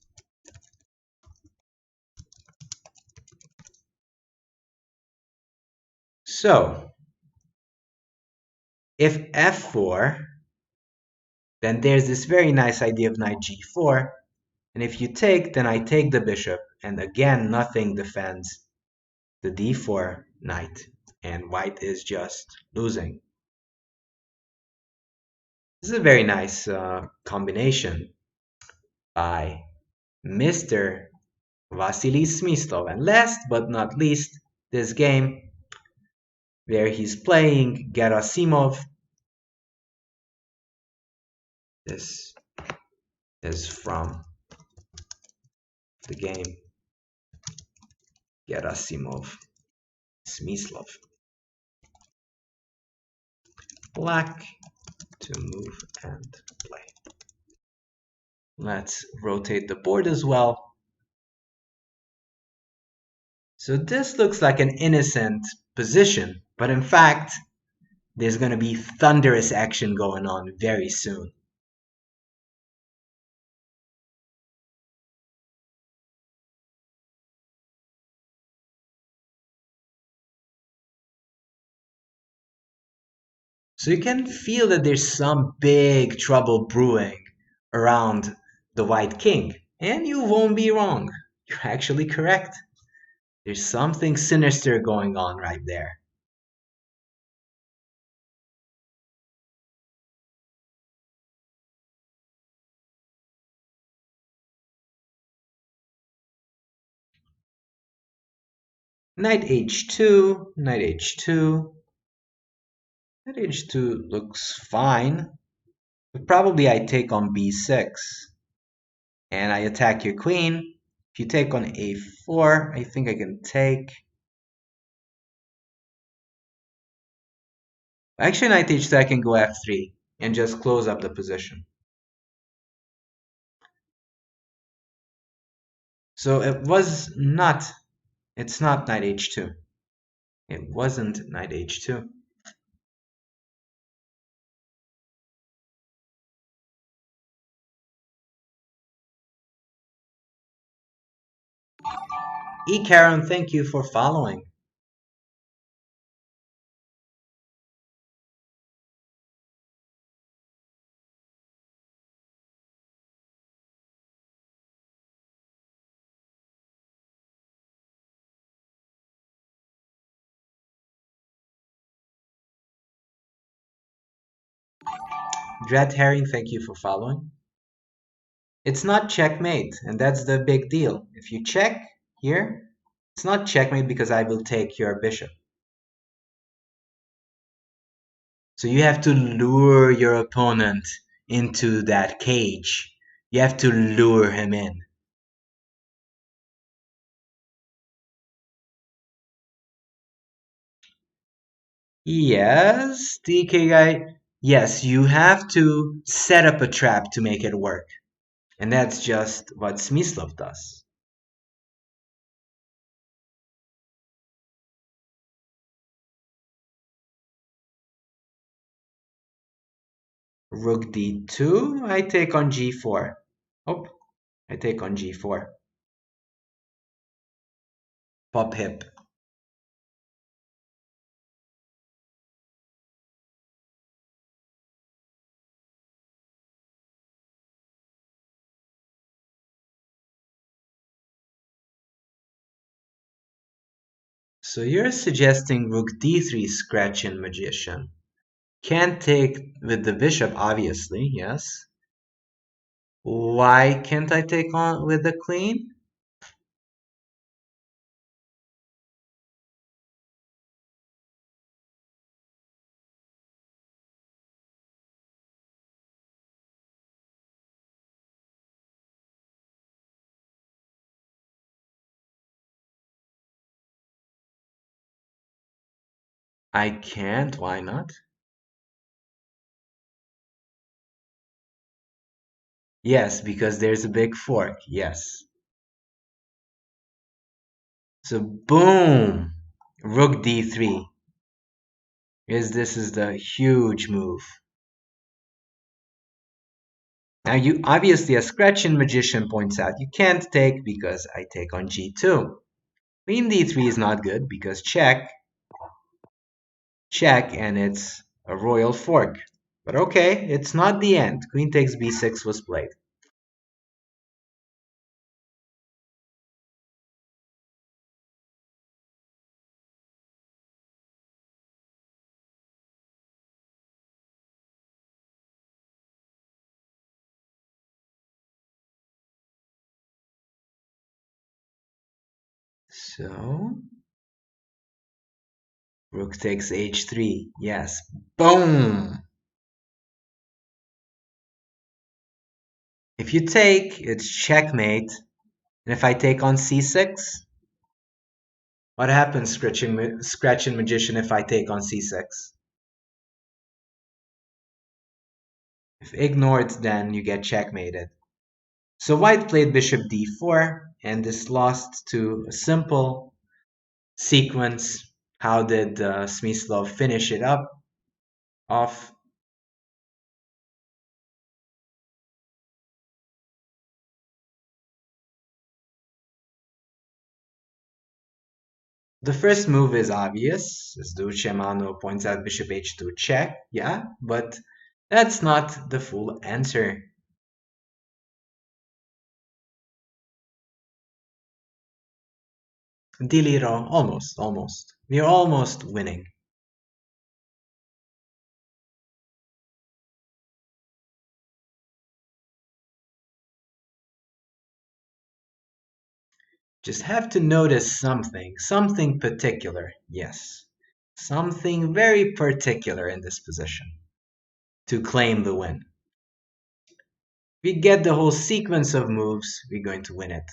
So, if f4, then there's this very nice idea of knight g4. And if you take, then I take the bishop. And again, nothing defends the d4 knight. And white is just losing. This is a very nice combination by Mr. Vasily Smyslov. And last but not least, this game where he's playing Gerasimov. This is from the game Gerasimov Smyslov. Black to move and play. Let's rotate the board as well. So this looks like an innocent position, but in fact, there's going to be thunderous action going on very soon. So you can feel that there's some big trouble brewing around the White King. And you won't be wrong. You're actually correct. There's something sinister going on right there. Knight h2, knight h2. Knight h2 looks fine. But probably I take on b6. And I attack your queen. If you take on a4, I think I can take. Actually, knight h2, I can go f3 and just close up the position. So it's not knight h2. It wasn't knight h2. E. Karen, thank you for following. Dread Herring, thank you for following. It's not checkmate, and that's the big deal. If you check here, it's not checkmate because I will take your bishop. So you have to lure your opponent into that cage. You have to lure him in. Yes, DK guy. Yes, you have to set up a trap to make it work. And that's just what Smyslov does. Rook d2, I take on g4. Oh, I take on g4. Pop hip. So you're suggesting rook d3 scratch in magician. Can't take with the bishop, obviously, yes. Why can't I take on with the queen? I can't, why not? Yes, because there's a big fork, yes. So boom, rook d3. This is the huge move. Now you obviously, as Scratchin Magician points out, you can't take because I take on g2. Queen d3 is not good because check, check, and it's a royal fork. But okay, it's not the end. Queen takes b6 was played. So rook takes h3. Yes. Boom! If you take, it's checkmate. And if I take on c6, what happens, Scratching Magician, if I take on c6? If ignored, then you get checkmated. So white played bishop d4, and this lost to a simple sequence. How did Smyslov finish it up off? The first move is obvious, as Ducemano points out, bishop h2 check, yeah, but that's not the full answer. Diliro, almost. We're almost winning. Just have to notice something particular, yes. Something very particular in this position to claim the win. We get the whole sequence of moves, we're going to win it.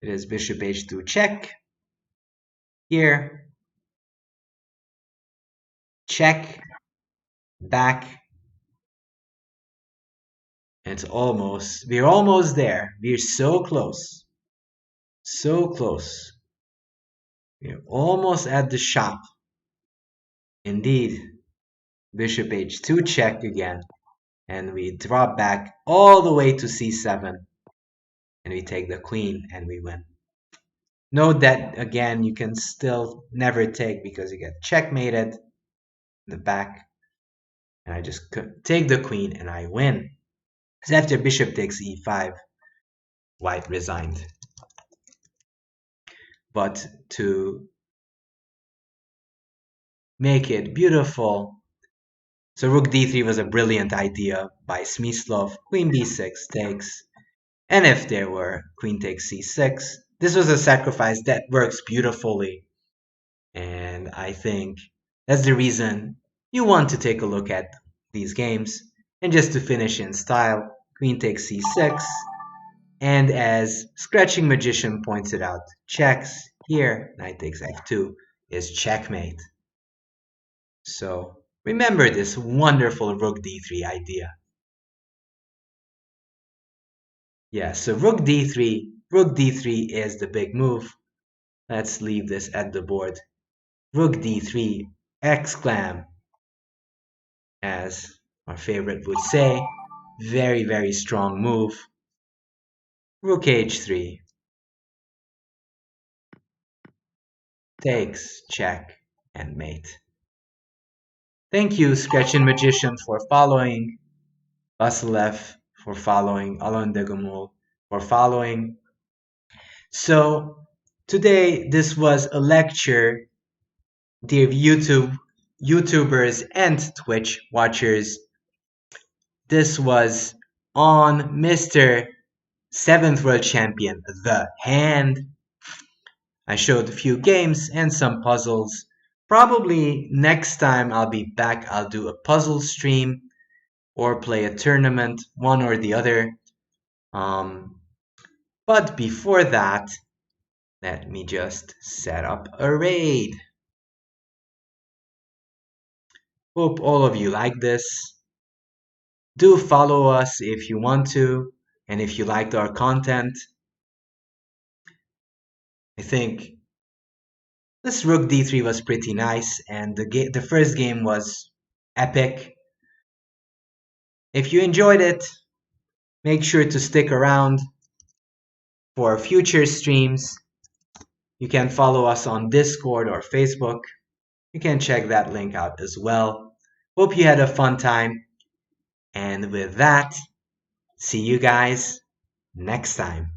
It is bishop h2 check. Here, check, back. We're almost there. We're so close. So close. We're almost at the shop. Indeed, bishop h2 check again. And we drop back all the way to c7. And we take the queen and we win. Note that, again, you can still never take because you get checkmated in the back. And I just take the queen and I win. Because after bishop takes e5, White resigned. But to make it beautiful, so rook d3 was a brilliant idea by Smyslov. Queen b6 takes. And if there were queen takes c6, this was a sacrifice that works beautifully. And I think that's the reason you want to take a look at these games. And just to finish in style, queen takes c6. And as Scratching Magician pointed out, checks here, knight takes f2 is checkmate. So remember this wonderful rook d3 idea. Yeah, so rook d3 is the big move. Let's leave this at the board. Rook d3, exclam, as our favorite would say. Very, very strong move. Rook h3, takes, check, and mate. Thank you, Scratching Magician, for following. Basilev for following. Alon Degumul for following. So today this was a lecture, dear YouTubers and Twitch watchers. This was on Mr. 7th World Champion, The Hand. I showed a few games and some puzzles. Probably next time I'll be back, I'll do a puzzle stream or play a tournament, one or the other. But before that, let me just set up a raid. Hope all of you like this. Do follow us if you want to, and if you liked our content. I think this rook d3 was pretty nice, and the first game was epic. If you enjoyed it, make sure to stick around for future streams. You can follow us on Discord or Facebook. You can check that link out as well. Hope you had a fun time. And with that, see you guys next time.